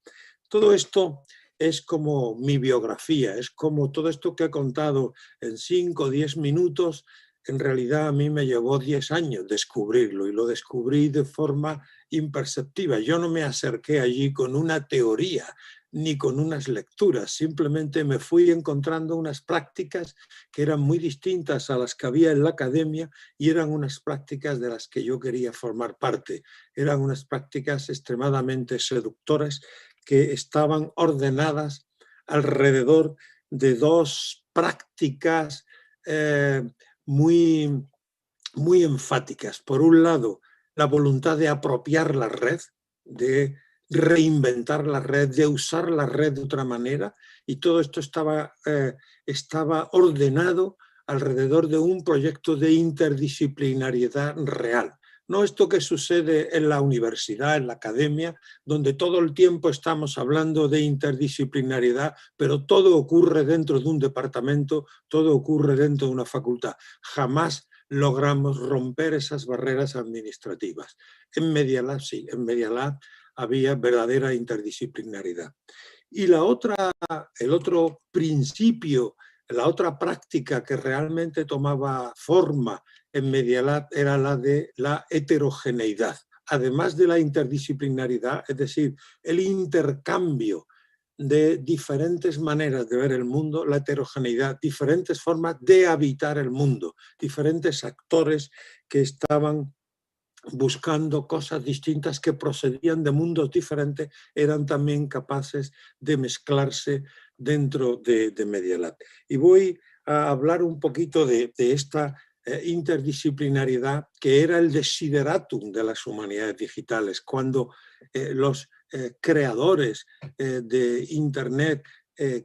Todo esto es como mi biografía, es como todo esto que he contado en 5 o 10 minutos. En realidad a mí me llevó 10 años descubrirlo y lo descubrí de forma imperceptiva. Yo no me acerqué allí con una teoría ni con unas lecturas, simplemente me fui encontrando unas prácticas que eran muy distintas a las que había en la academia y eran unas prácticas de las que yo quería formar parte. Eran unas prácticas extremadamente seductoras que estaban ordenadas alrededor de dos prácticas muy enfáticas. Por un lado, la voluntad de apropiar la red, de reinventar la red, de usar la red de otra manera, y todo esto estaba ordenado alrededor de un proyecto de interdisciplinariedad real. No esto que sucede en la universidad, en la academia, donde todo el tiempo estamos hablando de interdisciplinariedad, pero todo ocurre dentro de un departamento, todo ocurre dentro de una facultad. Jamás logramos romper esas barreras administrativas. En Media Lab sí, en Media Lab había verdadera interdisciplinaridad. Y el otro principio, la otra práctica que realmente tomaba forma en Media Lab era la de la heterogeneidad. Además de la interdisciplinaridad, es decir, el intercambio de diferentes maneras de ver el mundo, la heterogeneidad, diferentes formas de habitar el mundo, diferentes actores que estaban buscando cosas distintas que procedían de mundos diferentes, eran también capaces de mezclarse dentro de Media Lab. Y voy a hablar un poquito de esta interdisciplinariedad que era el desideratum de las humanidades digitales, cuando los creadores de Internet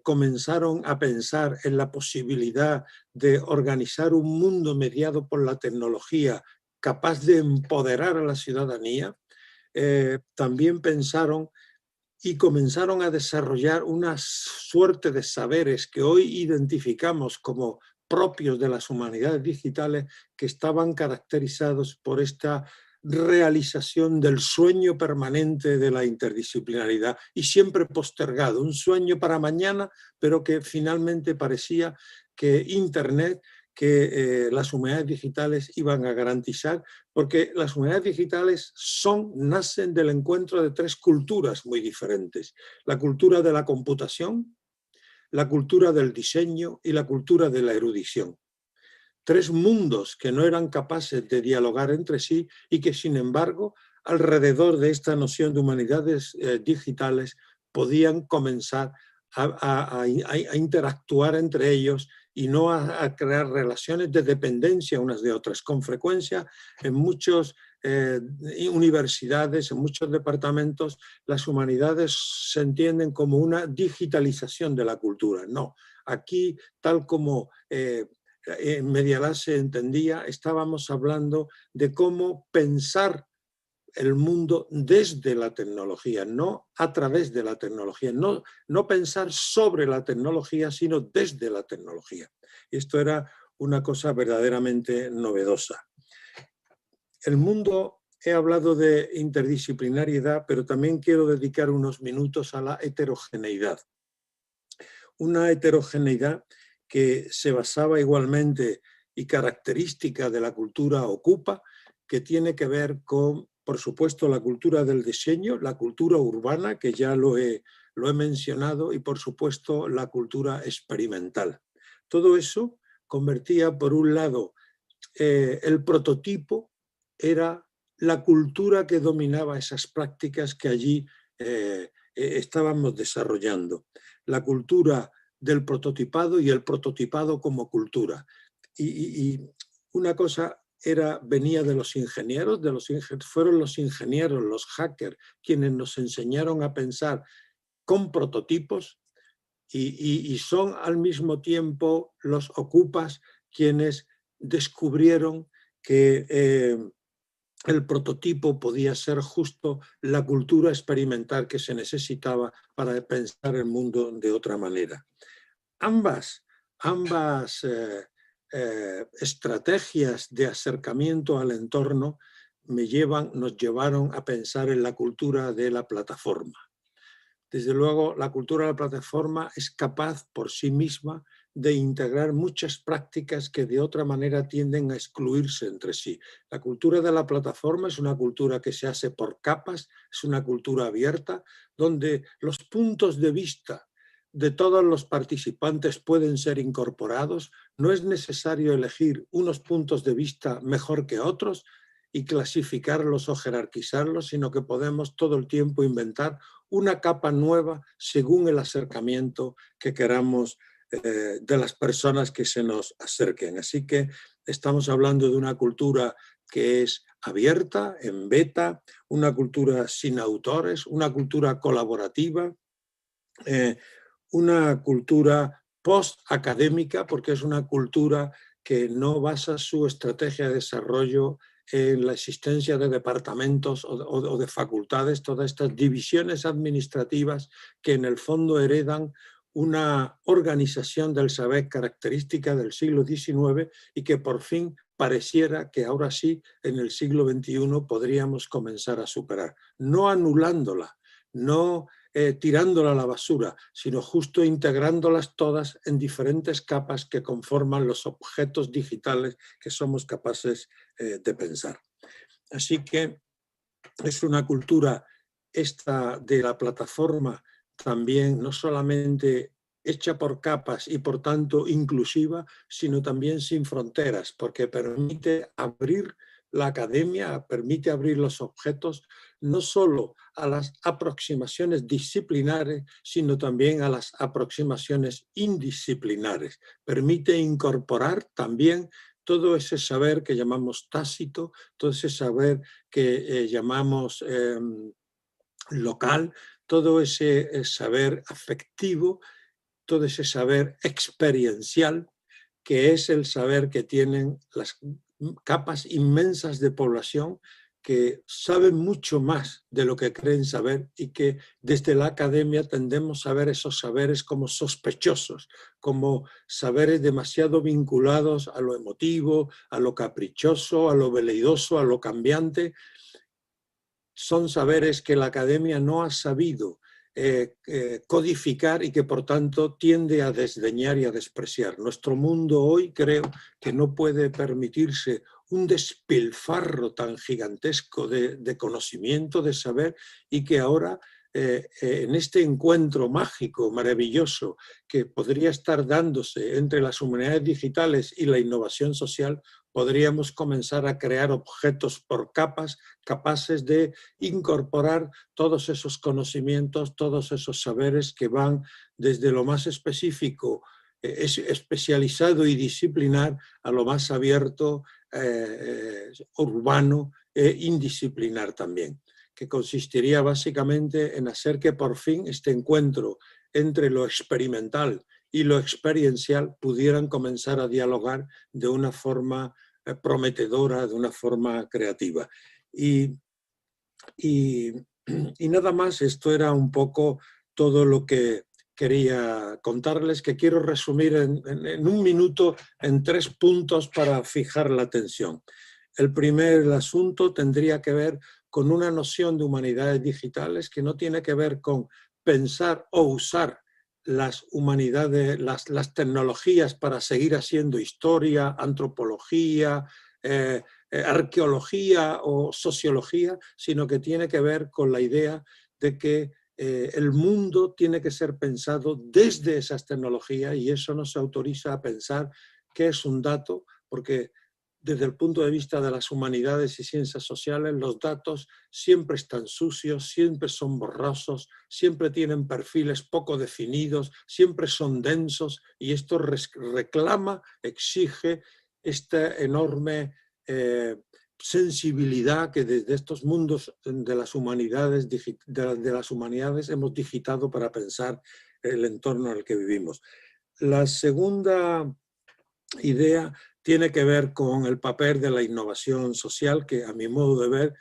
comenzaron a pensar en la posibilidad de organizar un mundo mediado por la tecnología capaz de empoderar a la ciudadanía, también pensaron y comenzaron a desarrollar una suerte de saberes que hoy identificamos como propios de las humanidades digitales, que estaban caracterizados por esta realización del sueño permanente de la interdisciplinaridad y siempre postergado, un sueño para mañana, pero que finalmente parecía que Internet, que las humanidades digitales iban a garantizar, porque las humanidades digitales nacen del encuentro de tres culturas muy diferentes: la cultura de la computación, la cultura del diseño y la cultura de la erudición. Tres mundos que no eran capaces de dialogar entre sí y que, sin embargo, alrededor de esta noción de humanidades digitales podían comenzar a interactuar entre ellos y no a crear relaciones de dependencia unas de otras. Con frecuencia, en muchas universidades, en muchos departamentos, las humanidades se entienden como una digitalización de la cultura. No, aquí, tal como en Media Lab se entendía, estábamos hablando de cómo pensar el mundo desde la tecnología, no a través de la tecnología, no pensar sobre la tecnología, sino desde la tecnología. Y esto era una cosa verdaderamente novedosa. El mundo, he hablado de interdisciplinariedad, pero también quiero dedicar unos minutos a la heterogeneidad. una heterogeneidad que se basaba igualmente y característica de la cultura ocupa, que tiene que ver con, por supuesto, la cultura del diseño, la cultura urbana, que ya lo he mencionado, y por supuesto la cultura experimental. Todo eso convertía, por un lado, el prototipo era la cultura que dominaba esas prácticas que allí estábamos desarrollando. La cultura del prototipado y el prototipado como cultura. Y una cosa venía de los ingenieros, fueron los ingenieros, los hackers, quienes nos enseñaron a pensar con prototipos, y son al mismo tiempo los ocupas quienes descubrieron que el prototipo podía ser justo la cultura experimental que se necesitaba para pensar el mundo de otra manera. Ambas estrategias de acercamiento al entorno nos llevaron a pensar en la cultura de la plataforma. Desde luego, la cultura de la plataforma es capaz por sí misma de integrar muchas prácticas que de otra manera tienden a excluirse entre sí. La cultura de la plataforma es una cultura que se hace por capas, es una cultura abierta, donde los puntos de vista de todos los participantes pueden ser incorporados. No es necesario elegir unos puntos de vista mejor que otros y clasificarlos o jerarquizarlos, sino que podemos todo el tiempo inventar una capa nueva según el acercamiento que queramos de las personas que se nos acerquen. Así que estamos hablando de una cultura que es abierta, en beta, una cultura sin autores, una cultura colaborativa, una cultura post-académica, porque es una cultura que no basa su estrategia de desarrollo en la existencia de departamentos o de facultades, todas estas divisiones administrativas que en el fondo heredan una organización del saber característica del siglo XIX y que por fin pareciera que ahora sí, en el siglo XXI, podríamos comenzar a superar. No anulándola, no tirándola a la basura, sino justo integrándolas todas en diferentes capas que conforman los objetos digitales que somos capaces de pensar. Así que es una cultura esta de la plataforma también no solamente hecha por capas y por tanto inclusiva, sino también sin fronteras, porque permite abrir la academia, permite abrir los objetos no solo a las aproximaciones disciplinares, sino también a las aproximaciones indisciplinares. Permite incorporar también todo ese saber que llamamos tácito, todo ese saber que llamamos local, todo ese saber afectivo, todo ese saber experiencial, que es el saber que tienen las capas inmensas de población que saben mucho más de lo que creen saber y que desde la academia tendemos a ver esos saberes como sospechosos, como saberes demasiado vinculados a lo emotivo, a lo caprichoso, a lo veleidoso, a lo cambiante. Son saberes que la academia no ha sabido codificar y que por tanto tiende a desdeñar y a despreciar. Nuestro mundo hoy creo que no puede permitirse un despilfarro tan gigantesco de conocimiento, de saber, y que ahora en este encuentro mágico, maravilloso, que podría estar dándose entre las humanidades digitales y la innovación social, podríamos comenzar a crear objetos por capas capaces de incorporar todos esos conocimientos, todos esos saberes que van desde lo más específico, especializado y disciplinar a lo más abierto, urbano e indisciplinar también, que consistiría básicamente en hacer que por fin este encuentro entre lo experimental y lo experiencial pudieran comenzar a dialogar de una forma prometedora, de una forma creativa. Y nada más, esto era un poco todo lo que quería contarles, que quiero resumir en un minuto en 3 puntos para fijar la atención. El primer asunto tendría que ver con una noción de humanidades digitales que no tiene que ver con pensar o usar las humanidades, las tecnologías para seguir haciendo historia, antropología, arqueología o sociología, sino que tiene que ver con la idea de que el mundo tiene que ser pensado desde esas tecnologías, y eso nos autoriza a pensar qué es un dato, porque desde el punto de vista de las humanidades y ciencias sociales, los datos siempre están sucios, siempre son borrosos, siempre tienen perfiles poco definidos, siempre son densos, y esto reclama, exige esta enorme sensibilidad que desde estos mundos de las humanidades, hemos digitado para pensar el entorno en el que vivimos. La segunda idea tiene que ver con el papel de la innovación social, que a mi modo de ver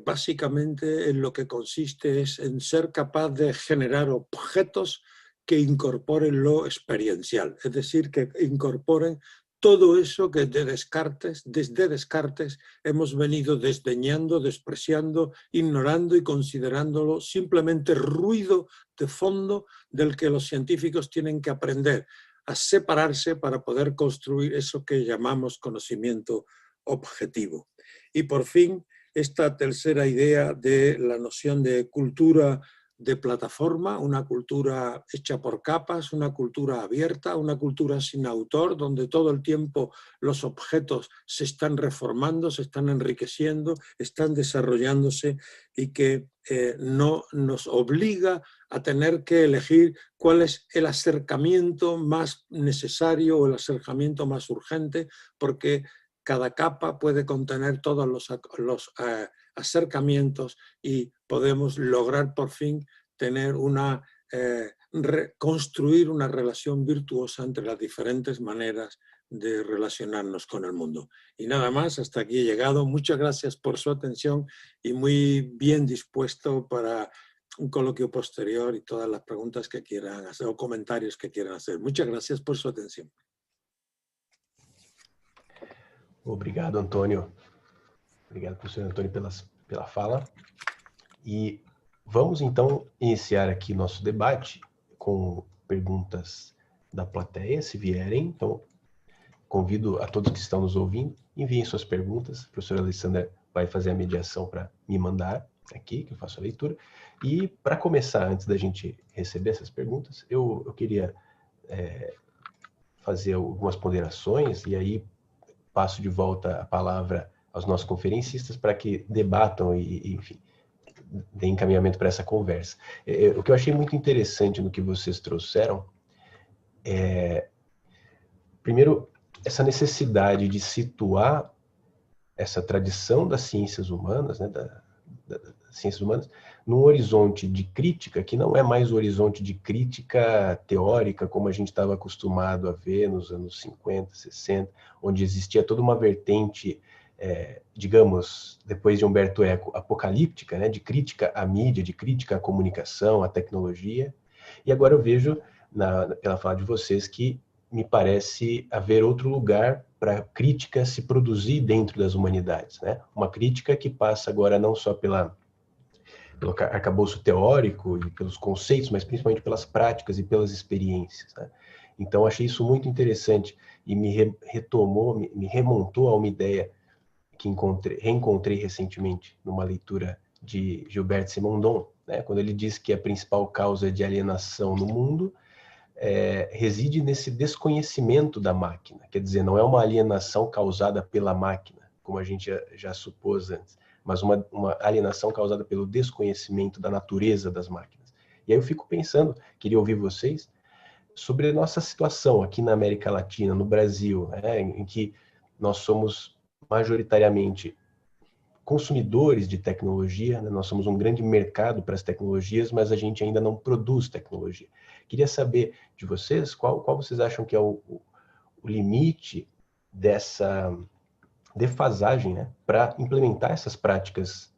básicamente en lo que consiste es en ser capaz de generar objetos que incorporen lo experiencial, es decir, que incorporen todo eso que desde Descartes hemos venido desdeñando, despreciando, ignorando y considerándolo simplemente ruido de fondo del que los científicos tienen que aprender a separarse para poder construir eso que llamamos conocimiento objetivo. Y por fin, esta tercera idea de la noción de cultura de plataforma, una cultura hecha por capas, una cultura abierta, una cultura sin autor, donde todo el tiempo los objetos se están reformando, se están enriqueciendo, están desarrollándose, y que no nos obliga a tener que elegir cuál es el acercamiento más necesario o el acercamiento más urgente, porque cada capa puede contener todos los acercamientos y podemos lograr por fin tener construir una relación virtuosa entre las diferentes maneras de relacionarnos con el mundo. Y nada más, hasta aquí he llegado. Muchas gracias por su atención y muy bien dispuesto para un coloquio posterior y todas las preguntas que quieran hacer o comentarios que quieran hacer. Muchas gracias por su atención. Obrigado, Antônio. Obrigado, professor Antônio, pela fala. E vamos, então, iniciar aqui nosso debate com perguntas da plateia, se vierem. Então, convido a todos que estão nos ouvindo, enviem suas perguntas. A professora Alessandra vai fazer a mediação para me mandar aqui, que eu faço a leitura. E, para começar, antes da gente receber essas perguntas, eu queria fazer algumas ponderações, e aí passo de volta a palavra aos nossos conferencistas para que debatam e, enfim, deem encaminhamento para essa conversa. O que eu achei muito interessante no que vocês trouxeram é, primeiro, essa necessidade de situar essa tradição das ciências humanas, né, das ciências humanas, num horizonte de crítica que não é mais o horizonte de crítica teórica como a gente estava acostumado a ver nos anos 50, 60, onde existia toda uma vertente, digamos, depois de Humberto Eco, apocalíptica, né, de crítica à mídia, de crítica à comunicação, à tecnologia. E agora eu vejo, pela fala de vocês, que me parece haver outro lugar para a crítica se produzir dentro das humanidades, né? Uma crítica que passa agora não só pelo arcabouço teórico e pelos conceitos, mas principalmente pelas práticas e pelas experiências, né? Então, achei isso muito interessante e me remontou a uma ideia que reencontrei recentemente numa leitura de Gilbert Simondon, né? Quando ele diz que a principal causa de alienação no mundo reside nesse desconhecimento da máquina. Quer dizer, não é uma alienação causada pela máquina, como a gente já supôs antes, mas uma alienação causada pelo desconhecimento da natureza das máquinas. E aí eu fico pensando, queria ouvir vocês, sobre a nossa situação aqui na América Latina, no Brasil, né, em que nós somos majoritariamente consumidores de tecnologia, né? Nós somos um grande mercado para as tecnologias, mas a gente ainda não produz tecnologia. Queria saber de vocês qual vocês acham que é o limite dessa defasagem, né, para implementar essas práticas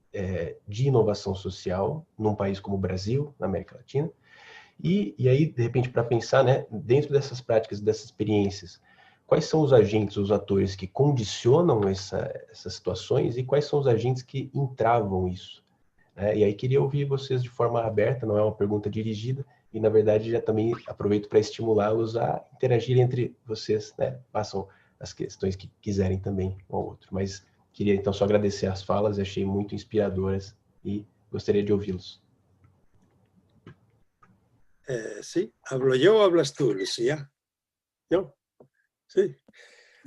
de inovação social num país como o Brasil, na América Latina. E aí, de repente, para pensar, né, dentro dessas práticas, dessas experiências, quais são os agentes, os atores que condicionam essas situações e quais são os agentes que entravam isso? E aí queria ouvir vocês de forma aberta, não é uma pergunta dirigida, e na verdade já também aproveito para estimulá-los a interagir entre vocês, né? Façam as questões que quiserem também um ao outro. Mas queria então só agradecer as falas, achei muito inspiradoras e gostaria de ouvi-los. Sí, ¿hablo yo o hablas tú, Lucía? ¿Yo? Sí.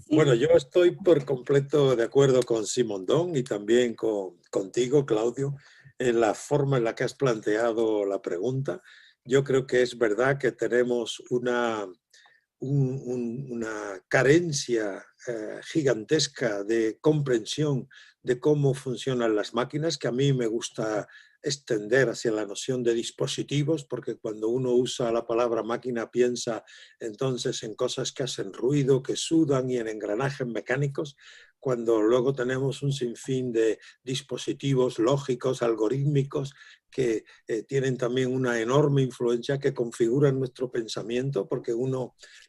Bueno, yo estoy por completo de acuerdo con Simondón y también contigo, Claudio, en la forma en la que has planteado la pregunta. Yo creo que es verdad que tenemos una carencia gigantesca de comprensión de cómo funcionan las máquinas, que a mí me gusta extender hacia la noción de dispositivos, porque cuando uno usa la palabra máquina piensa entonces en cosas que hacen ruido, que sudan y en engranajes mecánicos, cuando luego tenemos un sinfín de dispositivos lógicos, algorítmicos, que tienen también una enorme influencia, que configuran nuestro pensamiento, porque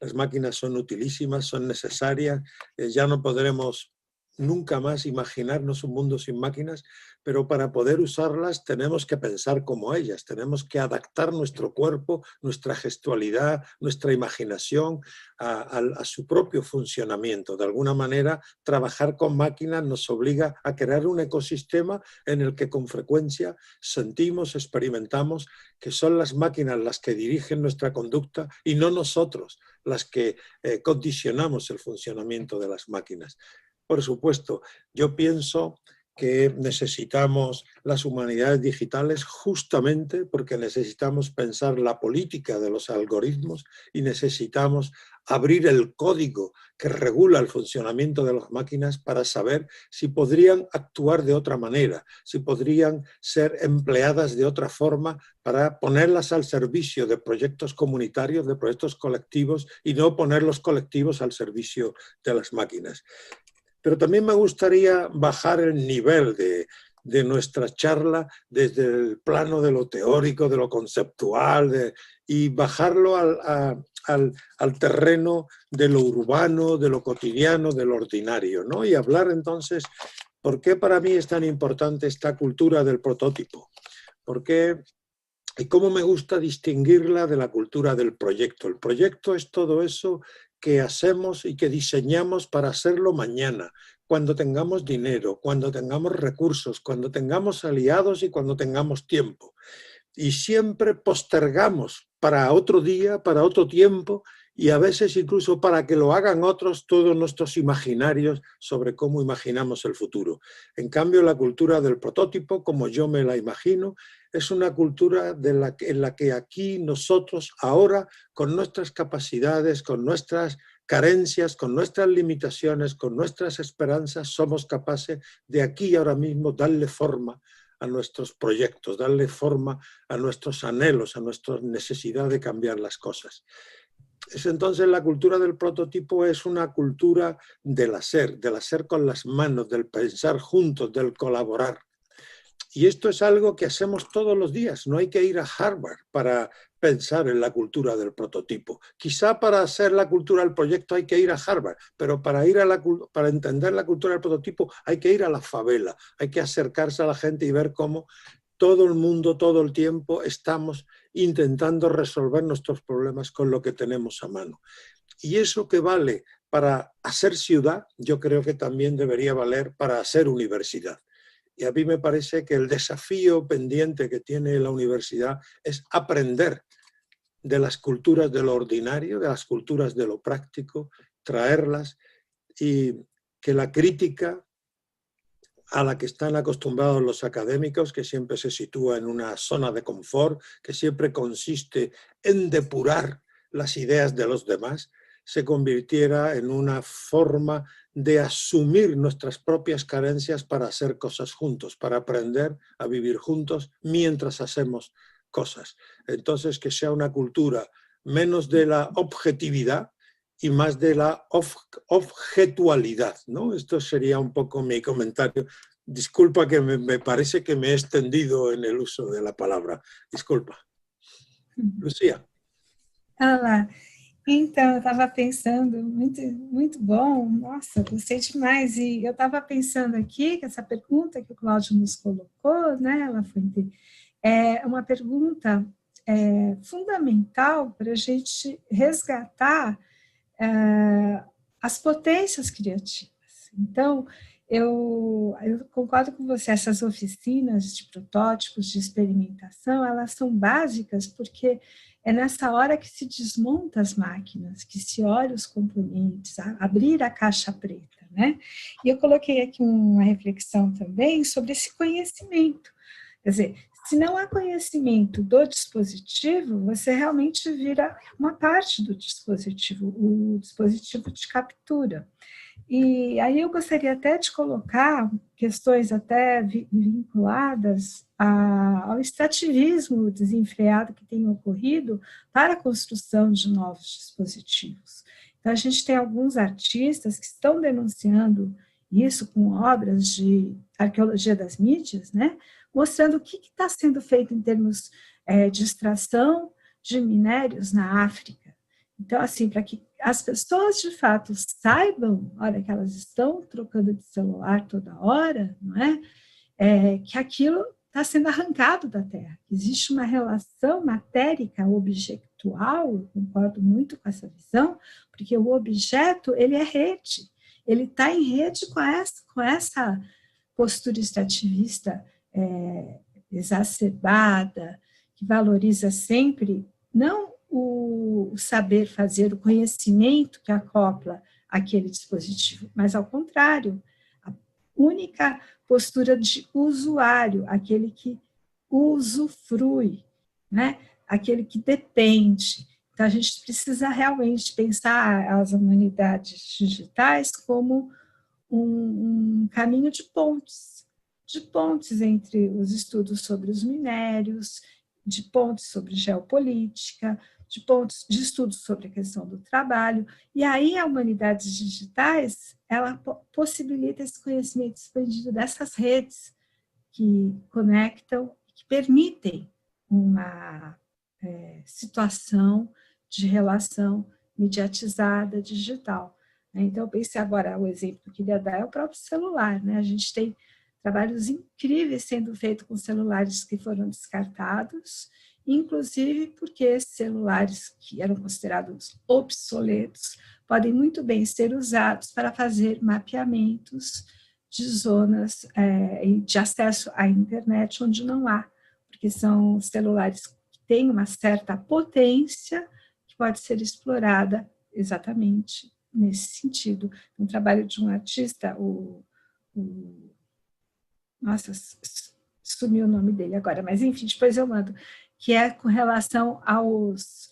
las máquinas son utilísimas, son necesarias, ya no podremos nunca más imaginarnos un mundo sin máquinas, pero para poder usarlas tenemos que pensar como ellas, tenemos que adaptar nuestro cuerpo, nuestra gestualidad, nuestra imaginación a su propio funcionamiento. De alguna manera, trabajar con máquinas nos obliga a crear un ecosistema en el que con frecuencia sentimos, experimentamos que son las máquinas las que dirigen nuestra conducta y no nosotros las que condicionamos el funcionamiento de las máquinas. Por supuesto, yo pienso que necesitamos las humanidades digitales justamente porque necesitamos pensar la política de los algoritmos y necesitamos abrir el código que regula el funcionamiento de las máquinas para saber si podrían actuar de otra manera, si podrían ser empleadas de otra forma para ponerlas al servicio de proyectos comunitarios, de proyectos colectivos y no poner los colectivos al servicio de las máquinas. Pero también me gustaría bajar el nivel de nuestra charla desde el plano de lo teórico, de lo conceptual, y bajarlo al terreno de lo urbano, de lo cotidiano, de lo ordinario, ¿no? Y hablar entonces, ¿por qué para mí es tan importante esta cultura del prototipo? ¿Por qué? Y cómo me gusta distinguirla de la cultura del proyecto. El proyecto es todo eso que hacemos y que diseñamos para hacerlo mañana, cuando tengamos dinero, cuando tengamos recursos, cuando tengamos aliados y cuando tengamos tiempo. Y siempre postergamos para otro día, para otro tiempo, y a veces incluso para que lo hagan otros todos nuestros imaginarios sobre cómo imaginamos el futuro. En cambio, la cultura del prototipo, como yo me la imagino, es una cultura en la que aquí nosotros ahora, con nuestras capacidades, con nuestras carencias, con nuestras limitaciones, con nuestras esperanzas, somos capaces de aquí ahora mismo darle forma a nuestros proyectos, darle forma a nuestros anhelos, a nuestra necesidad de cambiar las cosas. Entonces la cultura del prototipo es una cultura del hacer con las manos, del pensar juntos, del colaborar. Y esto es algo que hacemos todos los días, no hay que ir a Harvard para pensar en la cultura del prototipo. Quizá para hacer la cultura del proyecto hay que ir a Harvard, pero para entender la cultura del prototipo hay que ir a la favela, hay que acercarse a la gente y ver cómo todo el mundo, todo el tiempo estamos intentando resolver nuestros problemas con lo que tenemos a mano. Y eso que vale para hacer ciudad, yo creo que también debería valer para hacer universidad. Y a mí me parece que el desafío pendiente que tiene la universidad es aprender de las culturas de lo ordinario, de las culturas de lo práctico, traerlas y que la crítica a la que están acostumbrados los académicos, que siempre se sitúa en una zona de confort, que siempre consiste en depurar las ideas de los demás, se convirtiera en una forma de asumir nuestras propias carencias para hacer cosas juntos, para aprender a vivir juntos mientras hacemos cosas. Entonces, que sea una cultura menos de la objetividad y más de la objetualidad, ¿no? Esto sería un poco mi comentario. Disculpa que me parece que me he extendido en el uso de la palabra. Disculpa. Lucía. Olá. Então, eu estava pensando, muito bom, nossa, gostei demais, e eu estava pensando aqui, que essa pergunta que o Cláudio nos colocou, né, ela foi uma pergunta fundamental para a gente resgatar as potências criativas. Então, eu concordo com você, essas oficinas de protótipos, de experimentação, elas são básicas porque é nessa hora que se desmonta as máquinas, que se olha os componentes, abrir a caixa preta, né? E eu coloquei aqui uma reflexão também sobre esse conhecimento. Quer dizer, se não há conhecimento do dispositivo, você realmente vira uma parte do dispositivo, o dispositivo de captura. E aí eu gostaria até de colocar questões até vinculadas ao extrativismo desenfreado que tem ocorrido para a construção de novos dispositivos. Então, a gente tem alguns artistas que estão denunciando isso com obras de arqueologia das mídias, né, mostrando o que está sendo feito em termos de extração de minérios na África. Então, assim, para que as pessoas, de fato, saibam, olha, que elas estão trocando de celular toda hora, não é? Que aquilo está sendo arrancado da Terra. Existe uma relação matérica, objetual, eu concordo muito com essa visão, porque o objeto, ele é rede, ele está em rede com essa postura extrativista exacerbada, que valoriza sempre, não o saber fazer, o conhecimento que acopla aquele dispositivo, mas ao contrário, a única postura de usuário, aquele que usufrui, né? Aquele que depende. Então, a gente precisa realmente pensar as humanidades digitais como um caminho de pontes entre os estudos sobre os minérios, de pontes sobre geopolítica, de estudos sobre a questão do trabalho, e aí a humanidades digitais, ela possibilita esse conhecimento expandido dessas redes que conectam, que permitem uma situação de relação mediatizada, digital. Então, eu pensei agora, o exemplo que eu queria dar é o próprio celular, né? A gente tem trabalhos incríveis sendo feitos com celulares que foram descartados, inclusive porque esses celulares que eram considerados obsoletos podem muito bem ser usados para fazer mapeamentos de zonas de acesso à internet onde não há, porque são celulares que têm uma certa potência que pode ser explorada exatamente nesse sentido. Um trabalho de um artista, nossa, sumiu o nome dele agora, mas enfim, depois eu mando, que é com relação aos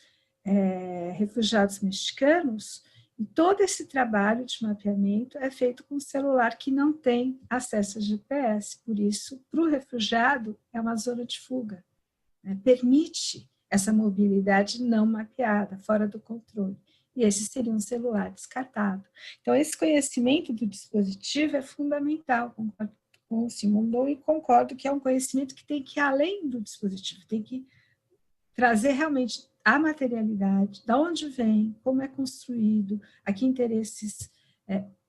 refugiados mexicanos, e todo esse trabalho de mapeamento é feito com um celular que não tem acesso a GPS, por isso, para o refugiado, é uma zona de fuga, né? Permite essa mobilidade não mapeada, fora do controle, e esse seria um celular descartado. Então, esse conhecimento do dispositivo é fundamental, concordo com o Simondon, e concordo que é um conhecimento que tem que ir além do dispositivo, tem que trazer realmente a materialidade, de onde vem, como é construído, a que interesses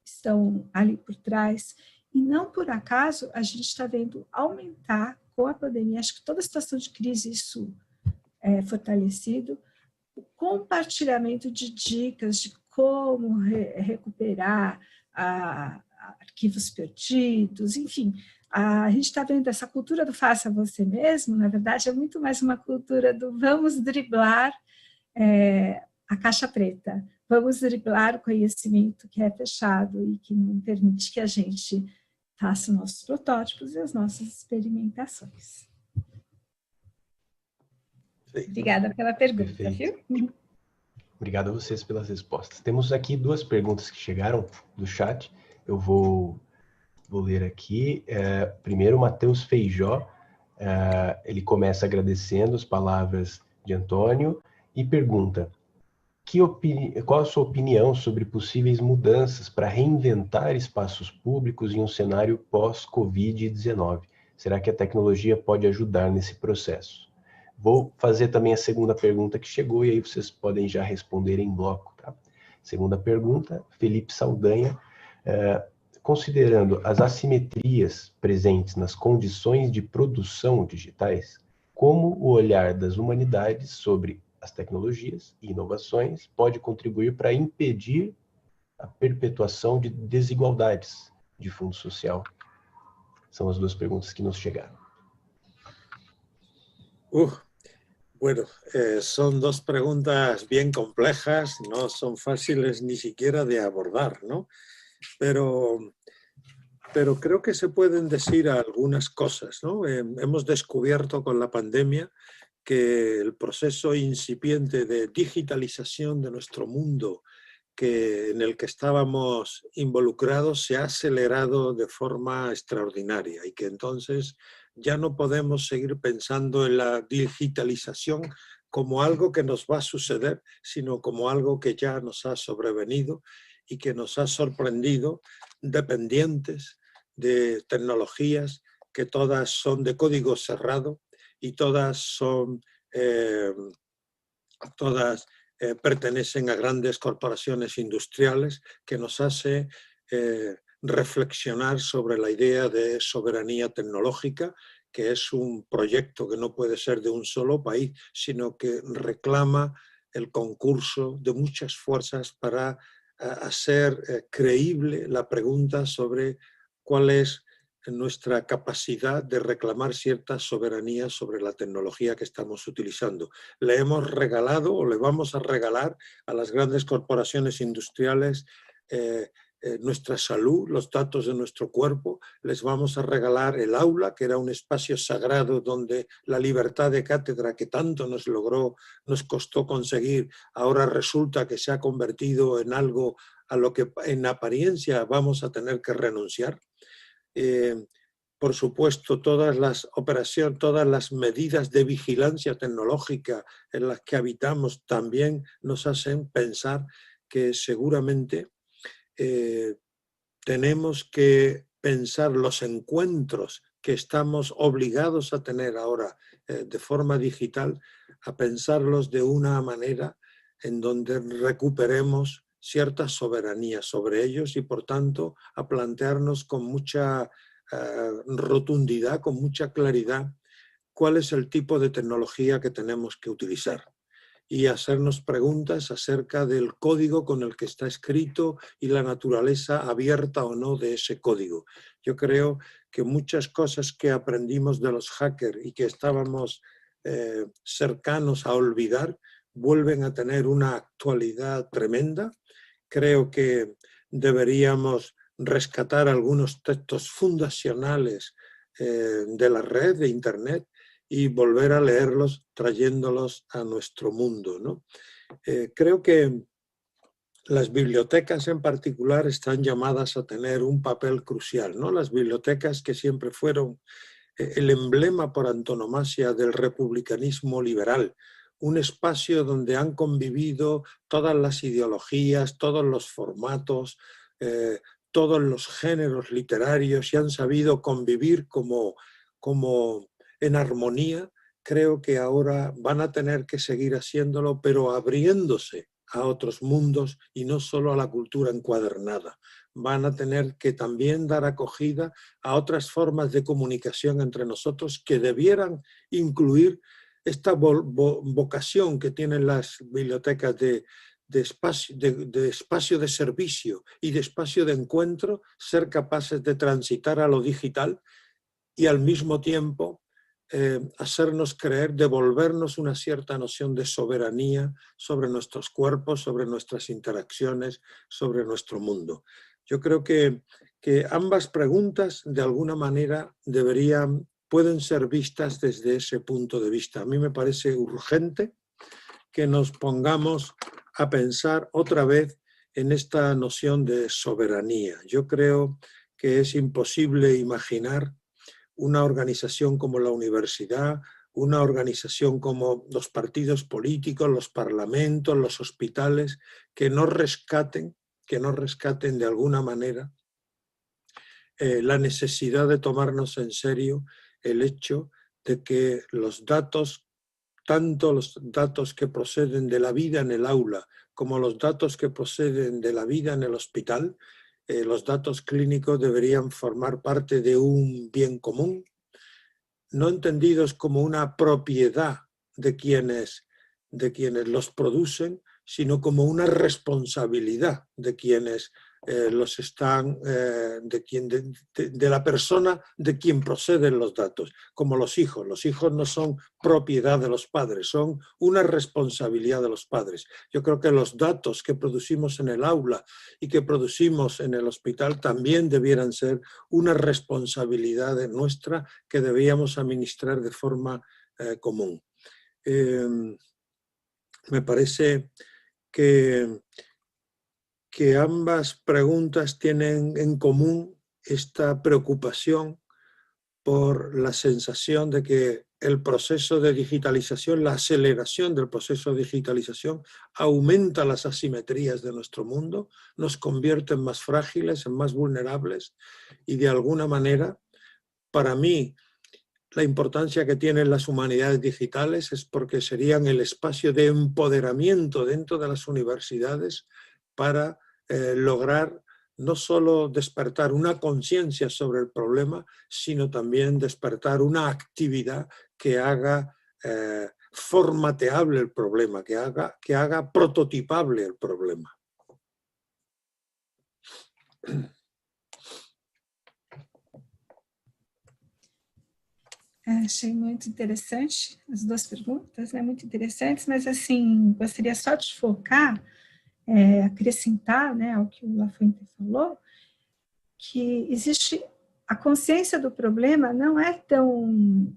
estão ali por trás, e não por acaso a gente está vendo aumentar com a pandemia, acho que toda a situação de crise isso é fortalecido, o compartilhamento de dicas de como recuperar arquivos perdidos, enfim, a gente está vendo essa cultura do faça você mesmo, na verdade, é muito mais uma cultura do vamos driblar a caixa preta, vamos driblar o conhecimento que é fechado e que não permite que a gente faça nossos protótipos e as nossas experimentações. Obrigada pela pergunta, Perfeito. viu? Obrigado a vocês pelas respostas. Temos aqui 2 perguntas que chegaram do chat, eu vou ler aqui. Primeiro, o Matheus Feijó, ele começa agradecendo as palavras de Antônio e pergunta: qual a sua opinião sobre possíveis mudanças para reinventar espaços públicos em um cenário pós-Covid-19? Será que a tecnologia pode ajudar nesse processo? Vou fazer também a segunda pergunta que chegou e aí vocês podem já responder em bloco, tá? Segunda pergunta, Felipe Saldanha, considerando as assimetrias presentes nas condições de produção digitais, como o olhar das humanidades sobre as tecnologias e inovações pode contribuir para impedir a perpetuação de desigualdades de fundo social. São as duas perguntas que nos chegaram. Bueno, son dos preguntas bien complejas, no son fáciles ni siquiera de abordar, ¿no? Pero creo que se pueden decir algunas cosas, ¿no? Hemos descubierto con la pandemia que el proceso incipiente de digitalización de nuestro mundo en el que estábamos involucrados se ha acelerado de forma extraordinaria y que entonces ya no podemos seguir pensando en la digitalización como algo que nos va a suceder, sino como algo que ya nos ha sobrevenido y que nos ha sorprendido, dependientes de tecnologías que todas son de código cerrado y todas son pertenecen a grandes corporaciones industriales, que nos hace reflexionar sobre la idea de soberanía tecnológica, que es un proyecto que no puede ser de un solo país, sino que reclama el concurso de muchas fuerzas para hacer creíble la pregunta sobre cuál es nuestra capacidad de reclamar cierta soberanía sobre la tecnología que estamos utilizando. Le hemos regalado o le vamos a regalar a las grandes corporaciones industriales nuestra salud, los datos de nuestro cuerpo, les vamos a regalar el aula, que era un espacio sagrado donde la libertad de cátedra que tanto nos costó conseguir, ahora resulta que se ha convertido en algo a lo que en apariencia vamos a tener que renunciar. Por supuesto, todas las operaciones, todas las medidas de vigilancia tecnológica en las que habitamos también nos hacen pensar que seguramente tenemos que pensar los encuentros que estamos obligados a tener ahora de forma digital, a pensarlos de una manera en donde recuperemos cierta soberanía sobre ellos y, por tanto, a plantearnos con mucha rotundidad, con mucha claridad, cuál es el tipo de tecnología que tenemos que utilizar y hacernos preguntas acerca del código con el que está escrito y la naturaleza abierta o no de ese código. Yo creo que muchas cosas que aprendimos de los hackers y que estábamos cercanos a olvidar vuelven a tener una actualidad tremenda. Creo que deberíamos rescatar algunos textos fundacionales de la red, de Internet, y volver a leerlos trayéndolos a nuestro mundo, ¿no? Creo que las bibliotecas en particular están llamadas a tener un papel crucial, ¿no? Las bibliotecas que siempre fueron el emblema por antonomasia del republicanismo liberal, un espacio donde han convivido todas las ideologías, todos los formatos, todos los géneros literarios y han sabido convivir como en armonía. Creo que ahora van a tener que seguir haciéndolo, pero abriéndose a otros mundos y no solo a la cultura encuadernada. Van a tener que también dar acogida a otras formas de comunicación entre nosotros que debieran incluir esta vocación que tienen las bibliotecas de espacio de servicio y de espacio de encuentro, ser capaces de transitar a lo digital y al mismo tiempo hacernos creer, devolvernos una cierta noción de soberanía sobre nuestros cuerpos, sobre nuestras interacciones, sobre nuestro mundo. Yo creo que ambas preguntas de alguna manera pueden ser vistas desde ese punto de vista. A mí me parece urgente que nos pongamos a pensar otra vez en esta noción de soberanía. Yo creo que es imposible imaginar una organización como la universidad, una organización como los partidos políticos, los parlamentos, los hospitales, que no rescaten de alguna manera la necesidad de tomarnos en serio el hecho de que los datos, tanto los datos que proceden de la vida en el aula como los datos que proceden de la vida en el hospital, los datos clínicos deberían formar parte de un bien común, no entendidos como una propiedad de quienes los producen, sino como una responsabilidad de quienes los están, de la persona de quien proceden los datos, como los hijos. Los hijos no son propiedad de los padres, son una responsabilidad de los padres. Yo creo que los datos que producimos en el aula y que producimos en el hospital también debieran ser una responsabilidad nuestra que debíamos administrar de forma común. Me parece que ambas preguntas tienen en común esta preocupación por la sensación de que el proceso de digitalización, la aceleración del proceso de digitalización aumenta las asimetrías de nuestro mundo, nos convierte en más frágiles, en más vulnerables y de alguna manera, para mí, la importancia que tienen las humanidades digitales es porque serían el espacio de empoderamiento dentro de las universidades para lograr no solo despertar una conciencia sobre el problema, sino también despertar una actividad que haga formateable el problema, que haga prototipable el problema. Achei muito interessante as duas perguntas, né? Muito interessantes, mas assim, gostaria só de focar, acrescentar, né, ao que o Lafuente falou, que existe a consciência do problema não é tão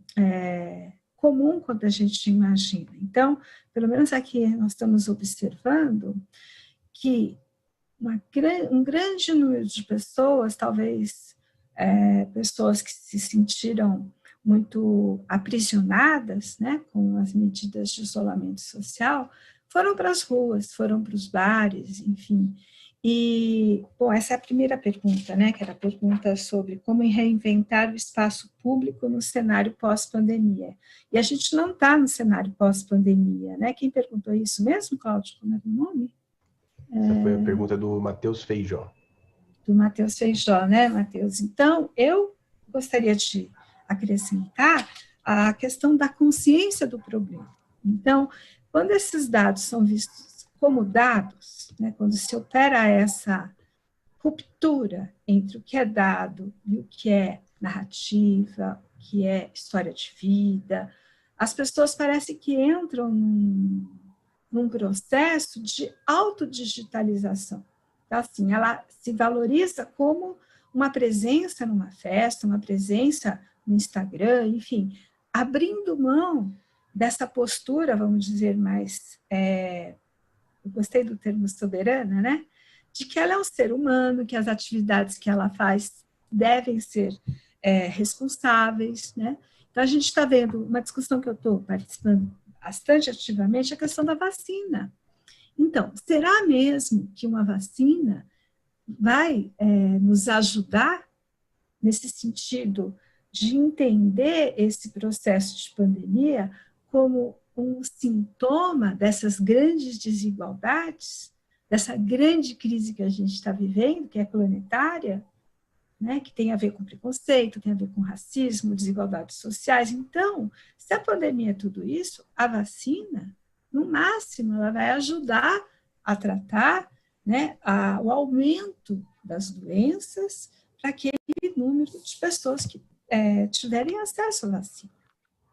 comum quanto a gente imagina. Então, pelo menos aqui nós estamos observando que um grande número de pessoas, talvez pessoas que se sentiram muito aprisionadas, né, com as medidas de isolamento social, foram para as ruas, foram para os bares, enfim. E, bom, essa é a primeira pergunta, né, que era a pergunta sobre como reinventar o espaço público no cenário pós-pandemia. E a gente não está no cenário pós-pandemia, né? Quem perguntou isso mesmo, Cláudio? Como era o nome? Essa foi a pergunta do Matheus Feijó. Do Matheus Feijó, né, Matheus? Então, eu gostaria de acrescentar a questão da consciência do problema. Então, quando esses dados são vistos como dados, né, quando se opera essa ruptura entre o que é dado e o que é narrativa, o que é história de vida, as pessoas parecem que entram num processo de autodigitalização. Então, assim, ela se valoriza como uma presença numa festa, uma presença no Instagram, enfim, abrindo mão dessa postura, vamos dizer, mais, eu gostei do termo soberana, né? De que ela é um ser humano, que as atividades que ela faz devem ser responsáveis, né? Então, a gente está vendo uma discussão que eu estou participando bastante ativamente, a questão da vacina. Então, será mesmo que uma vacina vai nos ajudar nesse sentido de entender esse processo de pandemia como um sintoma dessas grandes desigualdades, dessa grande crise que a gente está vivendo, que é planetária, né, que tem a ver com preconceito, tem a ver com racismo, desigualdades sociais. Então, se a pandemia é tudo isso, a vacina, no máximo, ela vai ajudar a tratar, né, o aumento das doenças para aquele número de pessoas que tiverem acesso à vacina.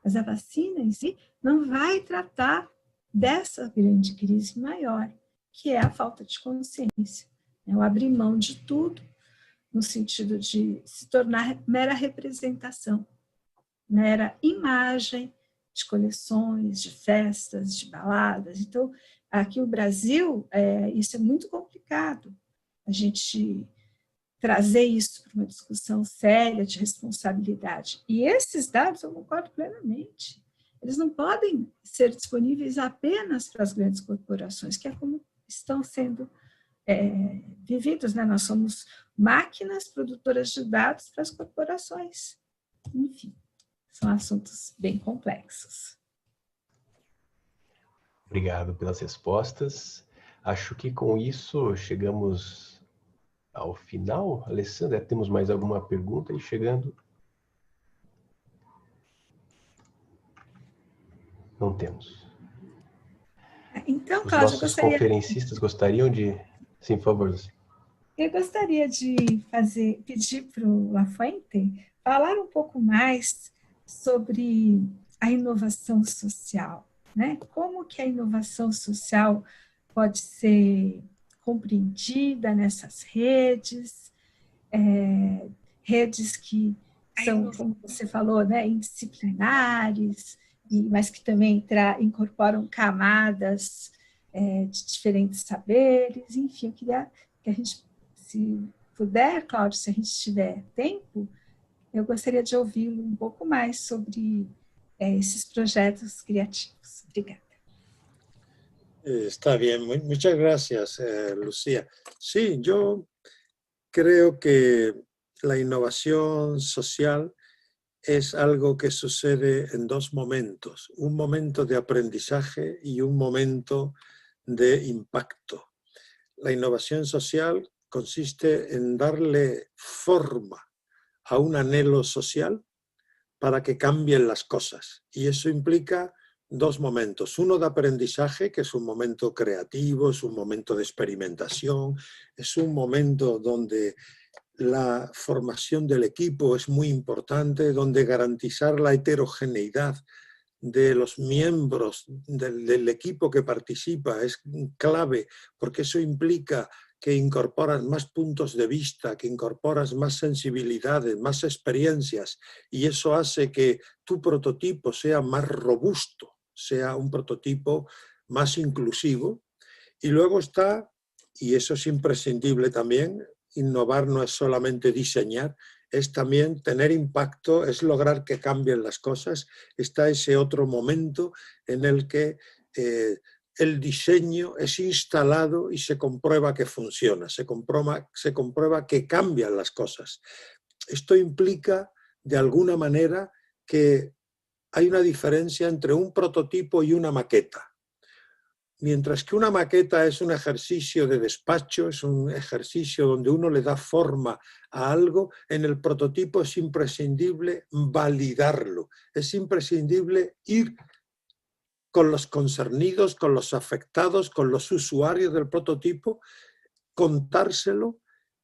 Mas a vacina em si não vai tratar dessa grande crise maior, que é a falta de consciência, né? O abrir mão de tudo, no sentido de se tornar mera representação, mera imagem de coleções, de festas, de baladas. Então, aqui no Brasil, isso é muito complicado, a gente trazer isso para uma discussão séria de responsabilidade. E esses dados, eu concordo plenamente, eles não podem ser disponíveis apenas para as grandes corporações, que é como estão sendo vividos, né? Nós somos máquinas produtoras de dados para as corporações. Enfim, são assuntos bem complexos. Obrigado pelas respostas. Acho que com isso chegamos ao final. Alessandra, temos mais alguma pergunta aí chegando? Não temos. Então, Os Cláudio, nossos conferencistas gostariam de... Sim, por favor. Eu gostaria de pedir para o Lafuente falar um pouco mais sobre a inovação social, né? Como que a inovação social pode ser compreendida nessas redes, redes que são, como você falou, né, indisciplinares, mas que também incorporam camadas de diferentes saberes. Enfim, eu queria que a gente, se puder, Cláudio, se a gente tiver tempo, eu gostaria de ouvi-lo um pouco mais sobre esses projetos criativos. Obrigada. Está bien, muchas gracias, Lucía. Sí, yo creo que la innovación social es algo que sucede en dos momentos, un momento de aprendizaje y un momento de impacto. La innovación social consiste en darle forma a un anhelo social para que cambien las cosas. Y eso implica dos momentos. Uno de aprendizaje, que es un momento creativo, es un momento de experimentación, es un momento donde la formación del equipo es muy importante, donde garantizar la heterogeneidad de los miembros del equipo que participa es clave, porque eso implica que incorporas más puntos de vista, que incorporas más sensibilidades, más experiencias, y eso hace que tu prototipo sea más robusto, sea un prototipo más inclusivo. Y luego está, y eso es imprescindible también, innovar no es solamente diseñar, es también tener impacto, es lograr que cambien las cosas. Está ese otro momento en el que el diseño es instalado y se comprueba que funciona, se comprueba que cambian las cosas. Esto implica, de alguna manera, que hay una diferencia entre un prototipo y una maqueta. Mientras que una maqueta es un ejercicio de despacho, es un ejercicio donde uno le da forma a algo, en el prototipo es imprescindible validarlo, es imprescindible ir con los concernidos, con los afectados, con los usuarios del prototipo, contárselo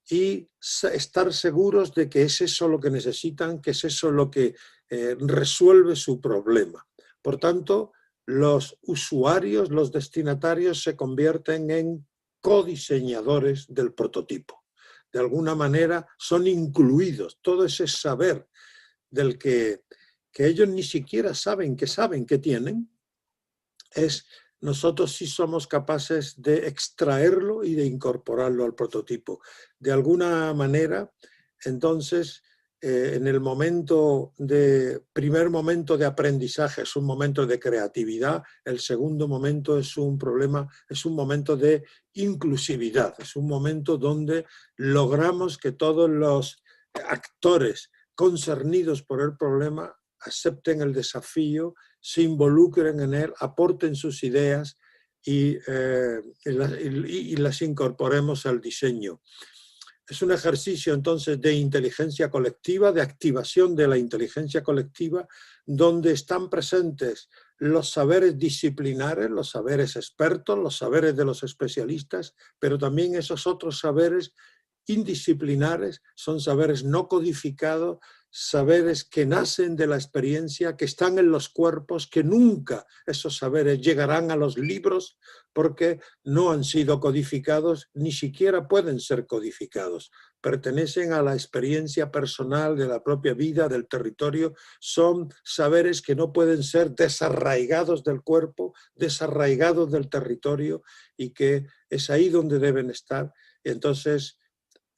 y estar seguros de que es eso lo que necesitan, que es eso lo que resuelve su problema. Por tanto, los usuarios, los destinatarios se convierten en codiseñadores del prototipo. De alguna manera son incluidos, todo ese saber del que ellos ni siquiera saben que tienen, nosotros sí somos capaces de extraerlo y de incorporarlo al prototipo. De alguna manera, entonces, en el primer momento de aprendizaje es un momento de creatividad, el segundo momento es un momento de inclusividad, es un momento donde logramos que todos los actores concernidos por el problema acepten el desafío, se involucren en él, aporten sus ideas y las incorporemos al diseño. Es un ejercicio entonces de inteligencia colectiva, de activación de la inteligencia colectiva, donde están presentes los saberes disciplinares, los saberes expertos, los saberes de los especialistas, pero también esos otros saberes indisciplinares, son saberes no codificados, saberes que nacen de la experiencia, que están en los cuerpos, que nunca esos saberes llegarán a los libros porque no han sido codificados, ni siquiera pueden ser codificados. Pertenecen a la experiencia personal de la propia vida, del territorio, son saberes que no pueden ser desarraigados del cuerpo, desarraigados del territorio y que es ahí donde deben estar. Y entonces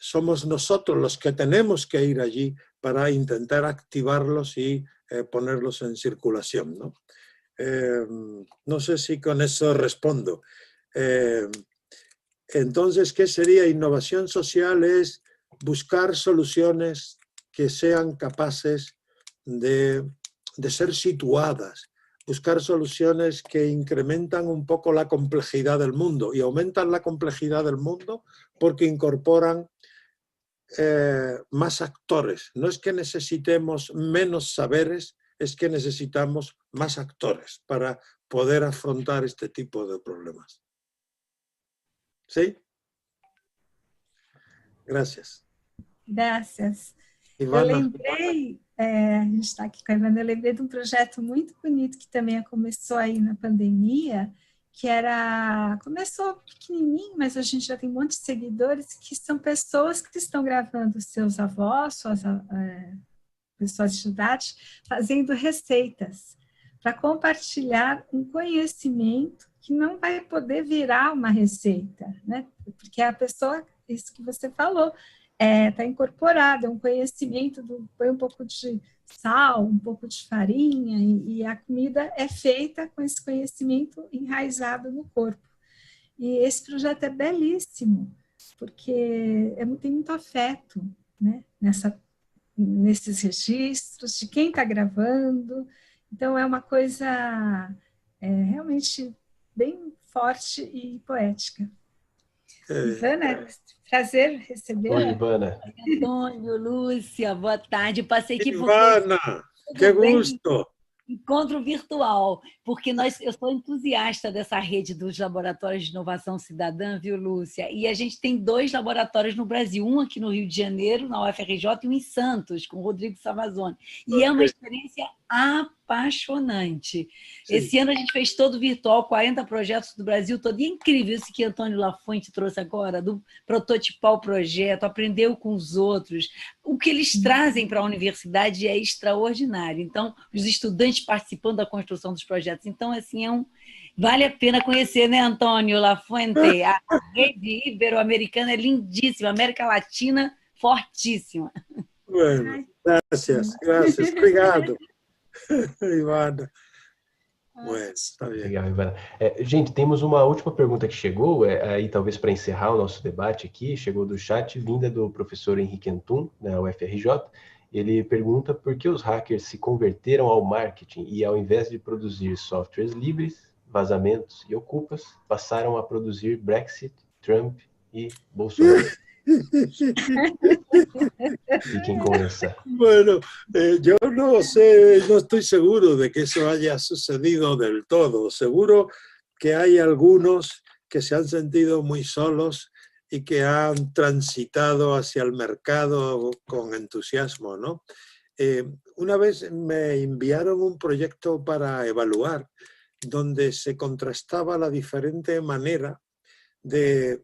somos nosotros los que tenemos que ir allí para intentar activarlos y ponerlos en circulación, ¿no? No sé si con eso respondo. Entonces, ¿qué sería innovación social? Es buscar soluciones que sean capaces de ser situadas, buscar soluciones que incrementan un poco la complejidad del mundo y aumentan la complejidad del mundo porque incorporan más actores. No es que necesitemos menos saberes, es que necesitamos más actores para poder afrontar este tipo de problemas. ¿Sí? Gracias. Graças. Eu Ivana. lembrei, a gente está aqui com a Ivana, eu lembrei de um projeto muito bonito que também começou aí na pandemia, começou pequenininho, mas a gente já tem um monte de seguidores, que são pessoas que estão gravando seus avós, suas pessoas de idade, fazendo receitas, para compartilhar um conhecimento que não vai poder virar uma receita, né? Porque a pessoa, isso que você falou, está incorporado, é um conhecimento, põe um pouco de sal, um pouco de farinha, e a comida é feita com esse conhecimento enraizado no corpo. E esse projeto é belíssimo, porque tem muito afeto, né, nesses registros, de quem está gravando. Então, é uma coisa realmente bem forte e poética. Ivana, prazer receber. Oi, Ivana. Antônio, Lúcia, boa tarde. Passei aqui porque... Ivana, que gusto! Encontro virtual, porque eu sou entusiasta dessa rede dos laboratórios de inovação cidadã, viu, Lúcia? E a gente tem 2 laboratórios no Brasil, um aqui no Rio de Janeiro, na UFRJ, e um em Santos, com o Rodrigo Savazone. E é uma experiência apaixonante. Sim. Esse ano a gente fez todo virtual, 40 projetos do Brasil todo, e é incrível isso que Antônio Lafuente trouxe agora, do prototipar o projeto, aprendeu com os outros. O que eles trazem para a universidade é extraordinário. Então, os estudantes participando da construção dos projetos. Então, assim, vale a pena conhecer, né, Antônio Lafuente? A rede ibero-americana é lindíssima, América Latina fortíssima. Bueno, gracias. Obrigado. Ivana. Bueno, está bem. Legal, Ivana. Gente, temos uma última pergunta que chegou, aí talvez para encerrar o nosso debate aqui, chegou do chat, vinda do professor Henrique Antum, na UFRJ. Ele pergunta por que os hackers se converteram ao marketing e, ao invés de produzir softwares livres, vazamentos e ocupas, passaram a produzir Brexit, Trump e Bolsonaro. Fiquem con esa. Bueno, yo no sé, no estoy seguro de que eso haya sucedido del todo. Seguro que hay algunos que se han sentido muy solos y que han transitado hacia el mercado con entusiasmo, ¿no? Una vez me enviaron un proyecto para evaluar donde se contrastaba la diferente manera de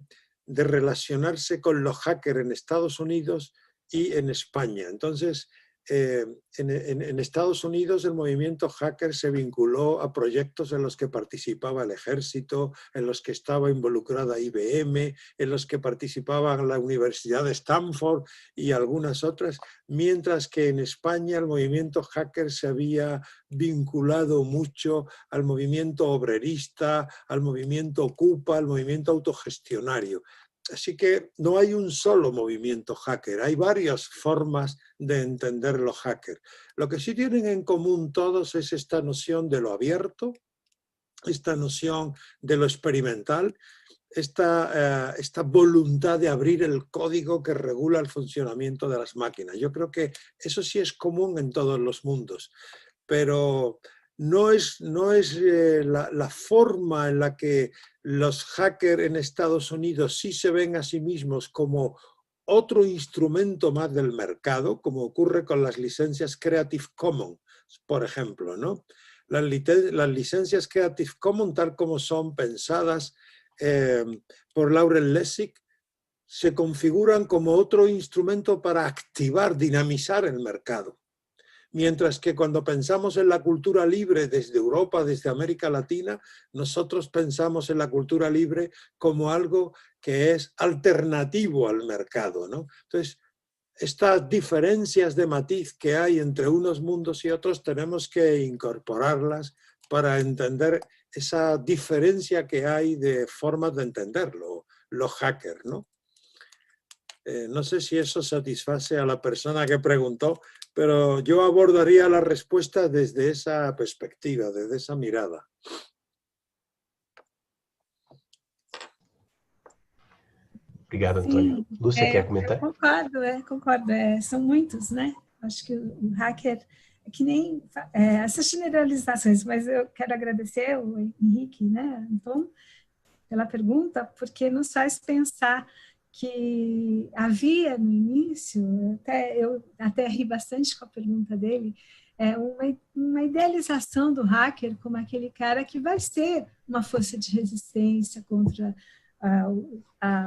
relacionarse con los hackers en Estados Unidos y en España. Entonces, en Estados Unidos el movimiento hacker se vinculó a proyectos en los que participaba el ejército, en los que estaba involucrada IBM, en los que participaba la Universidad de Stanford y algunas otras, mientras que en España el movimiento hacker se había vinculado mucho al movimiento obrerista, al movimiento Ocupa, al movimiento autogestionario. Así que no hay un solo movimiento hacker, hay varias formas de entender los hackers. Lo que sí tienen en común todos es esta noción de lo abierto, esta noción de lo experimental, esta voluntad de abrir el código que regula el funcionamiento de las máquinas. Yo creo que eso sí es común en todos los mundos, pero no es la forma en la que los hackers en Estados Unidos sí se ven a sí mismos como otro instrumento más del mercado, como ocurre con las licencias Creative Commons, por ejemplo, ¿no? Las licencias Creative Commons, tal como son pensadas por Laurel Lessig, se configuran como otro instrumento para activar, dinamizar el mercado. Mientras que cuando pensamos en la cultura libre desde Europa, desde América Latina, nosotros pensamos en la cultura libre como algo que es alternativo al mercado, ¿no? Entonces, estas diferencias de matiz que hay entre unos mundos y otros tenemos que incorporarlas para entender esa diferencia que hay de formas de entenderlo, los hackers, ¿no? No sé si eso satisface a la persona que preguntó, pero yo abordaría la respuesta desde esa perspectiva, desde esa mirada. Obrigado, Antônio. Lúcia, quer comentar? Eu concordo. São muitos, né? Acho que o hacker que nem essas generalizações, mas eu quero agradecer o Henrique, né, Anton, pela pergunta, porque nos faz pensar que havia no início, eu até ri bastante com a pergunta dele, uma idealização do hacker como aquele cara que vai ser uma força de resistência contra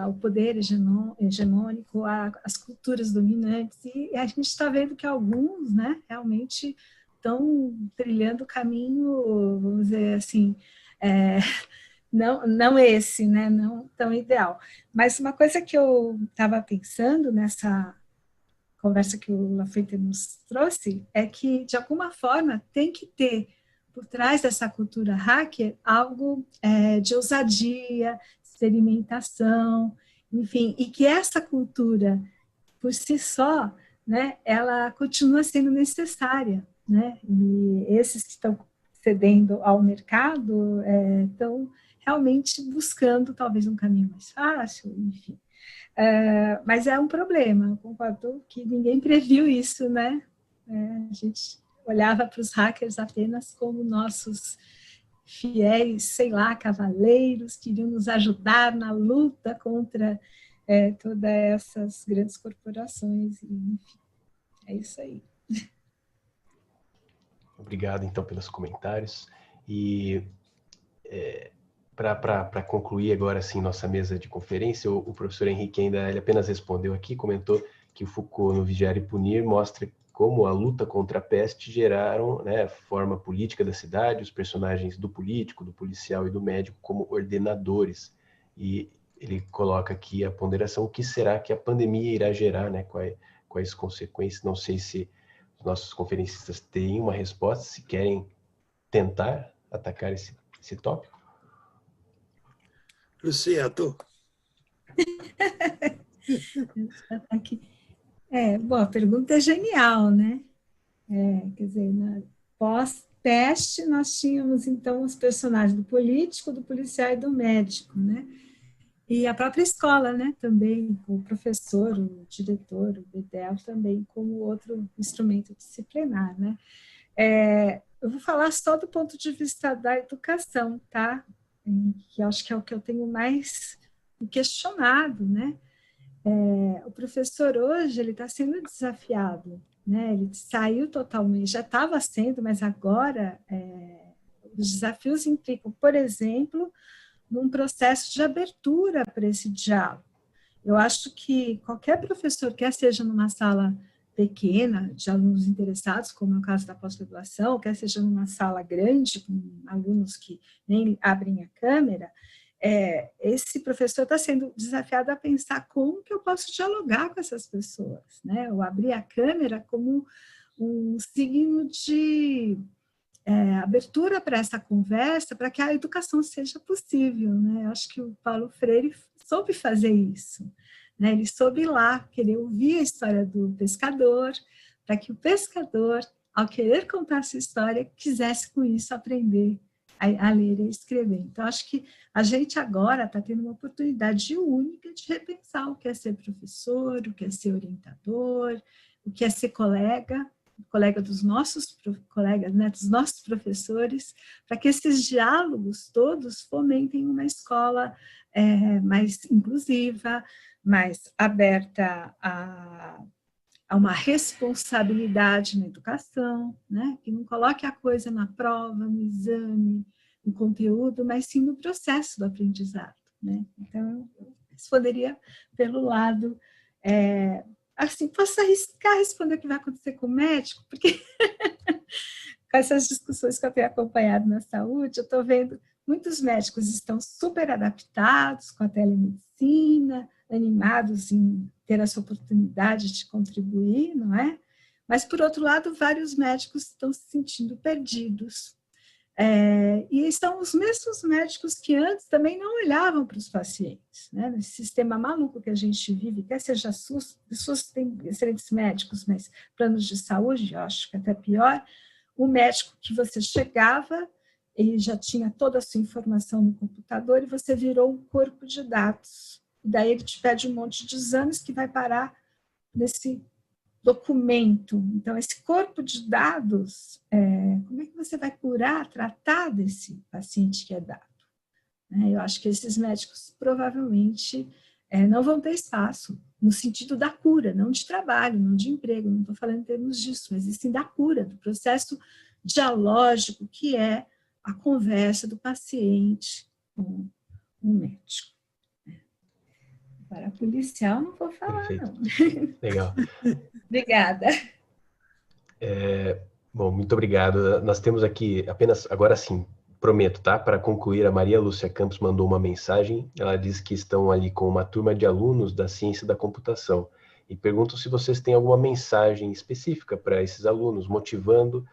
o poder hegemônico, as culturas dominantes, e a gente está vendo que alguns, né, realmente estão trilhando o caminho, vamos dizer assim, não esse, né, não tão ideal. Mas uma coisa que eu estava pensando nessa conversa que o Lafayette nos trouxe é que, de alguma forma, tem que ter por trás dessa cultura hacker algo de ousadia, experimentação, enfim, e que essa cultura, por si só, né, ela continua sendo necessária, né, e esses que estão cedendo ao mercado estão realmente buscando talvez um caminho mais fácil, enfim. Mas é um problema, concordo que ninguém previu isso, né? A gente olhava para os hackers apenas como nossos fiéis, sei lá, cavaleiros, que iriam nos ajudar na luta contra todas essas grandes corporações, enfim, é isso aí. Obrigado, então, pelos comentários. E para concluir agora, assim, nossa mesa de conferência, o professor Henrique ele apenas respondeu aqui, comentou que o Foucault, no Vigiar e Punir, mostra como a luta contra a peste geraram, né, a forma política da cidade, os personagens do político, do policial e do médico como ordenadores. E ele coloca aqui a ponderação, o que será que a pandemia irá gerar, né, quais consequências. Não sei se os nossos conferencistas têm uma resposta, se querem tentar atacar esse tópico. Lucía, tú. Bom, a pergunta é genial, né? Quer dizer, na pós-peste, nós tínhamos, então, os personagens do político, do policial e do médico, né? E a própria escola, né? Também, o professor, o diretor, o BDEL, também como outro instrumento disciplinar, né? Eu vou falar só do ponto de vista da educação, tá? Que acho que é o que eu tenho mais questionado, né? O professor hoje ele está sendo desafiado, né? Ele saiu totalmente, já estava sendo, mas agora os desafios implicam, por exemplo, num processo de abertura para esse diálogo. Eu acho que qualquer professor, quer seja numa sala pequena, de alunos interessados, como é o caso da pós-graduação, quer seja numa sala grande, com alunos que nem abrem a câmera, esse professor está sendo desafiado a pensar como que eu posso dialogar com essas pessoas, né? Eu abrir a câmera como um signo de abertura para essa conversa, para que a educação seja possível, né? Eu acho que o Paulo Freire soube fazer isso, né? Ele soube ir lá querer ouvir a história do pescador, para que o pescador, ao querer contar sua história, quisesse com isso aprender a ler e a escrever. Então, acho que a gente agora está tendo uma oportunidade única de repensar o que é ser professor, o que é ser orientador, o que é ser colega dos nossos colegas, né, dos nossos professores, para que esses diálogos todos fomentem uma escola mais inclusiva, mais aberta a uma responsabilidade na educação, né? Que não coloque a coisa na prova, no exame, no conteúdo, mas sim no processo do aprendizado, né? Então, eu responderia pelo lado, assim, posso arriscar responder o que vai acontecer com o médico, porque com essas discussões que eu tenho acompanhado na saúde, eu estou vendo muitos médicos estão super adaptados com a telemedicina, animados em ter essa oportunidade de contribuir, não é? Mas, por outro lado, vários médicos estão se sentindo perdidos. E são os mesmos médicos que antes também não olhavam para os pacientes, né? Nesse sistema maluco que a gente vive, quer seja SUS, SUS tem excelentes médicos, mas planos de saúde, eu acho que até pior, o médico que você chegava, ele já tinha toda a sua informação no computador e você virou um corpo de dados. E daí ele te pede um monte de exames que vai parar nesse documento. Então, esse corpo de dados, como é que você vai curar, tratar desse paciente que é dado? Eu acho que esses médicos provavelmente não vão ter espaço no sentido da cura, não de trabalho, não de emprego, não estou falando em termos disso, mas sim da cura, do processo dialógico que é a conversa do paciente com o médico. Para policial não vou falar, Perfeito. não. Legal. Obrigada. Bom, muito obrigado. Nós temos aqui apenas, agora sim, prometo, tá? Para concluir, a Maria Lúcia Campos mandou uma mensagem. Ela diz que estão ali com uma turma de alunos da ciência da computação e perguntam se vocês têm alguma mensagem específica para esses alunos, motivando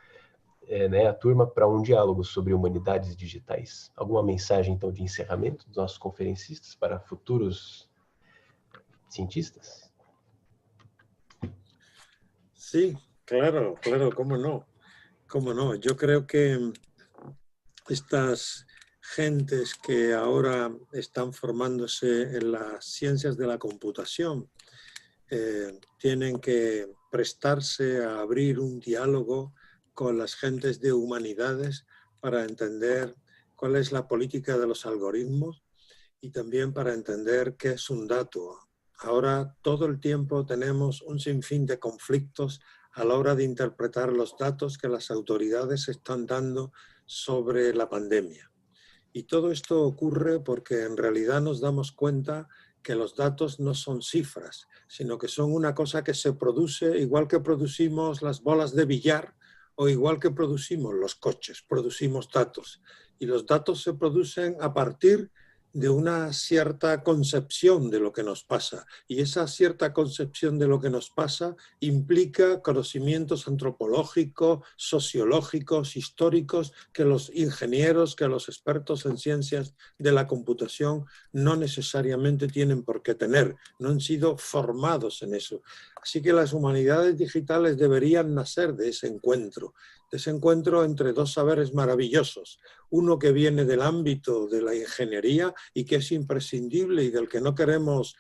a turma para um diálogo sobre humanidades digitais. Alguma mensagem, então, de encerramento dos nossos conferencistas para futuros cientistas? Sí, claro, cómo no. Cómo no. Yo creo que estas gentes que ahora están formándose en las ciencias de la computación tienen que prestarse a abrir un diálogo con las gentes de humanidades para entender cuál es la política de los algoritmos y también para entender qué es un dato. Ahora todo el tiempo tenemos un sinfín de conflictos a la hora de interpretar los datos que las autoridades están dando sobre la pandemia. Y todo esto ocurre porque en realidad nos damos cuenta que los datos no son cifras, sino que son una cosa que se produce igual que producimos las bolas de billar o igual que producimos los coches, producimos datos. Y los datos se producen a partir de una cierta concepción de lo que nos pasa. Y esa cierta concepción de lo que nos pasa implica conocimientos antropológicos, sociológicos, históricos, que los ingenieros, que los expertos en ciencias de la computación no necesariamente tienen por qué tener, no han sido formados en eso. Así que las humanidades digitales deberían nacer de ese encuentro entre dos saberes maravillosos. Uno que viene del ámbito de la ingeniería y que es imprescindible y del que no queremos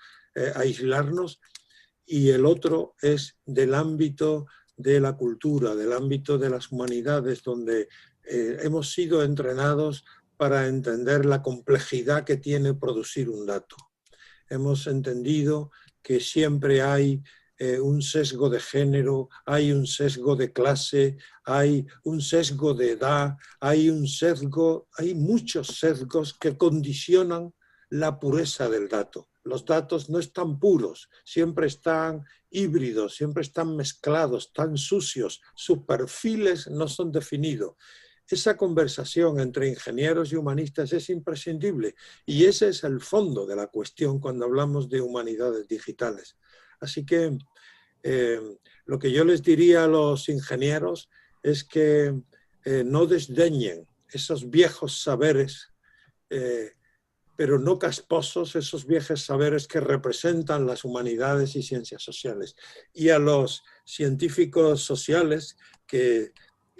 aislarnos, y el otro es del ámbito de la cultura, del ámbito de las humanidades, donde hemos sido entrenados para entender la complejidad que tiene producir un dato. Hemos entendido que siempre hay un sesgo de género, hay un sesgo de clase, hay un sesgo de edad, hay muchos sesgos que condicionan la pureza del dato. Los datos no están puros, siempre están híbridos, siempre están mezclados, están sucios, sus perfiles no son definidos. Esa conversación entre ingenieros y humanistas es imprescindible y ese es el fondo de la cuestión cuando hablamos de humanidades digitales. Así que lo que yo les diría a los ingenieros es que no desdeñen esos viejos saberes, pero no casposos, esos viejos saberes que representan las humanidades y ciencias sociales. Y a los científicos sociales que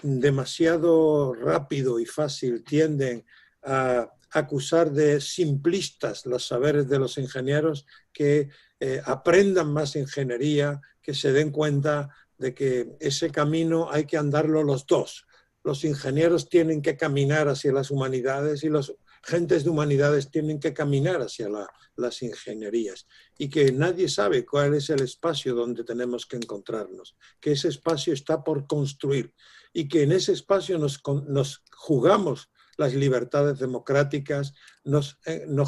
demasiado rápido y fácil tienden a acusar de simplistas los saberes de los ingenieros, que aprendan más ingeniería, que se den cuenta de que ese camino hay que andarlo los dos. Los ingenieros tienen que caminar hacia las humanidades y los gentes de humanidades tienen que caminar hacia las ingenierías, y que nadie sabe cuál es el espacio donde tenemos que encontrarnos, que ese espacio está por construir y que en ese espacio nos jugamos las libertades democráticas, nos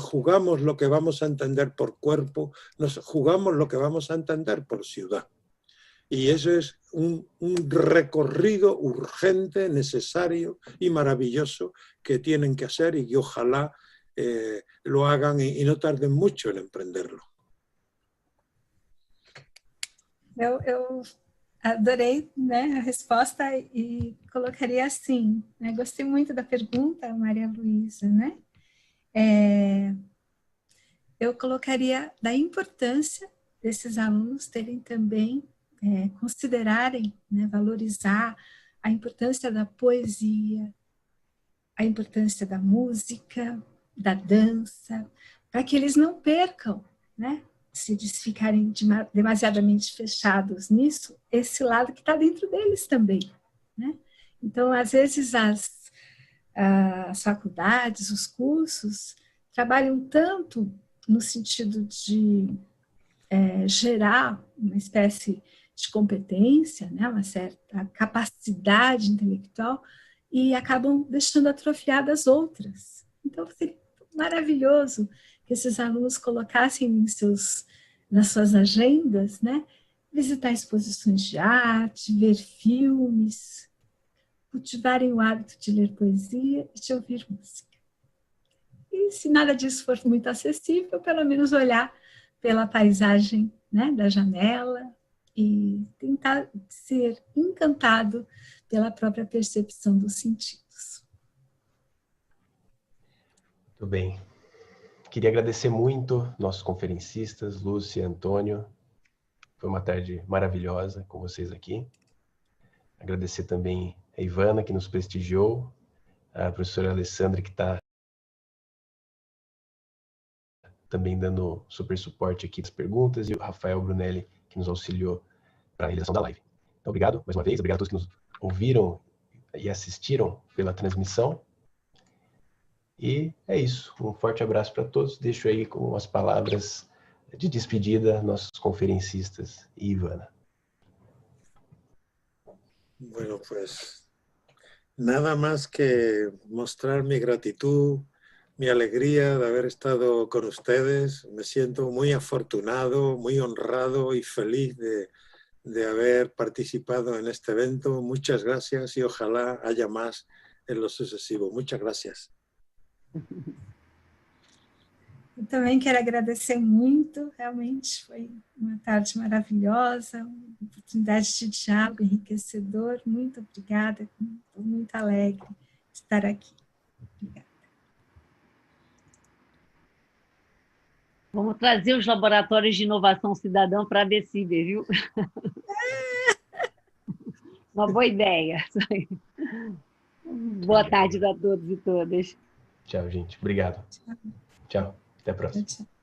jugamos lo que vamos a entender por cuerpo, nos jugamos lo que vamos a entender por ciudad. Y eso es un recorrido urgente, necesario y maravilloso que tienen que hacer y que ojalá lo hagan y no tarden mucho en emprenderlo. Eu adorei, né, a resposta e colocaria assim, né? Gostei muito da pergunta, Maria Luísa, né? Eu colocaria da importância desses alunos terem também, considerarem, né, valorizar a importância da poesia, a importância da música, da dança, para que eles não percam, né, se eles ficarem demasiadamente fechados nisso, esse lado que está dentro deles também, né? Então, às vezes, as faculdades, os cursos, trabalham tanto no sentido de gerar uma espécie de competência, né? Uma certa capacidade intelectual, e acabam deixando atrofiadas outras. Então, seria maravilhoso que esses alunos colocassem nas suas agendas, né? Visitar exposições de arte, ver filmes, cultivarem o hábito de ler poesia e de ouvir música. E se nada disso for muito acessível, pelo menos olhar pela paisagem, né, da janela e tentar ser encantado pela própria percepção dos sentidos. Muito bem. Queria agradecer muito nossos conferencistas, Lúcia e Antônio. Foi uma tarde maravilhosa com vocês aqui. Agradecer também a Ivana, que nos prestigiou, a professora Alessandra, que está também dando super suporte aqui das perguntas, e o Rafael Brunelli, que nos auxiliou para a realização da live. Então, obrigado mais uma vez, obrigado a todos que nos ouviram e assistiram pela transmissão. E é isso, um forte abraço para todos. Deixo aí com as palavras de despedida nossos conferencistas e Ivana. Bueno, pues nada más que mostrar mi gratitud, mi alegría de haber estado con ustedes. Me siento muy afortunado, muy honrado y feliz de haber participado en este evento. Muchas gracias y ojalá haya más en lo sucesivo. Muchas gracias. Eu também quero agradecer muito, realmente foi uma tarde maravilhosa, uma oportunidade de diálogo enriquecedor. Muito obrigada, estou muito alegre de estar aqui. Obrigada. Vamos trazer os laboratórios de inovação cidadã para a ABCIBER, viu? Uma boa ideia. Boa tarde a todos e todas. Tchau, gente. Obrigado. Tchau. Até a próxima. Tchau.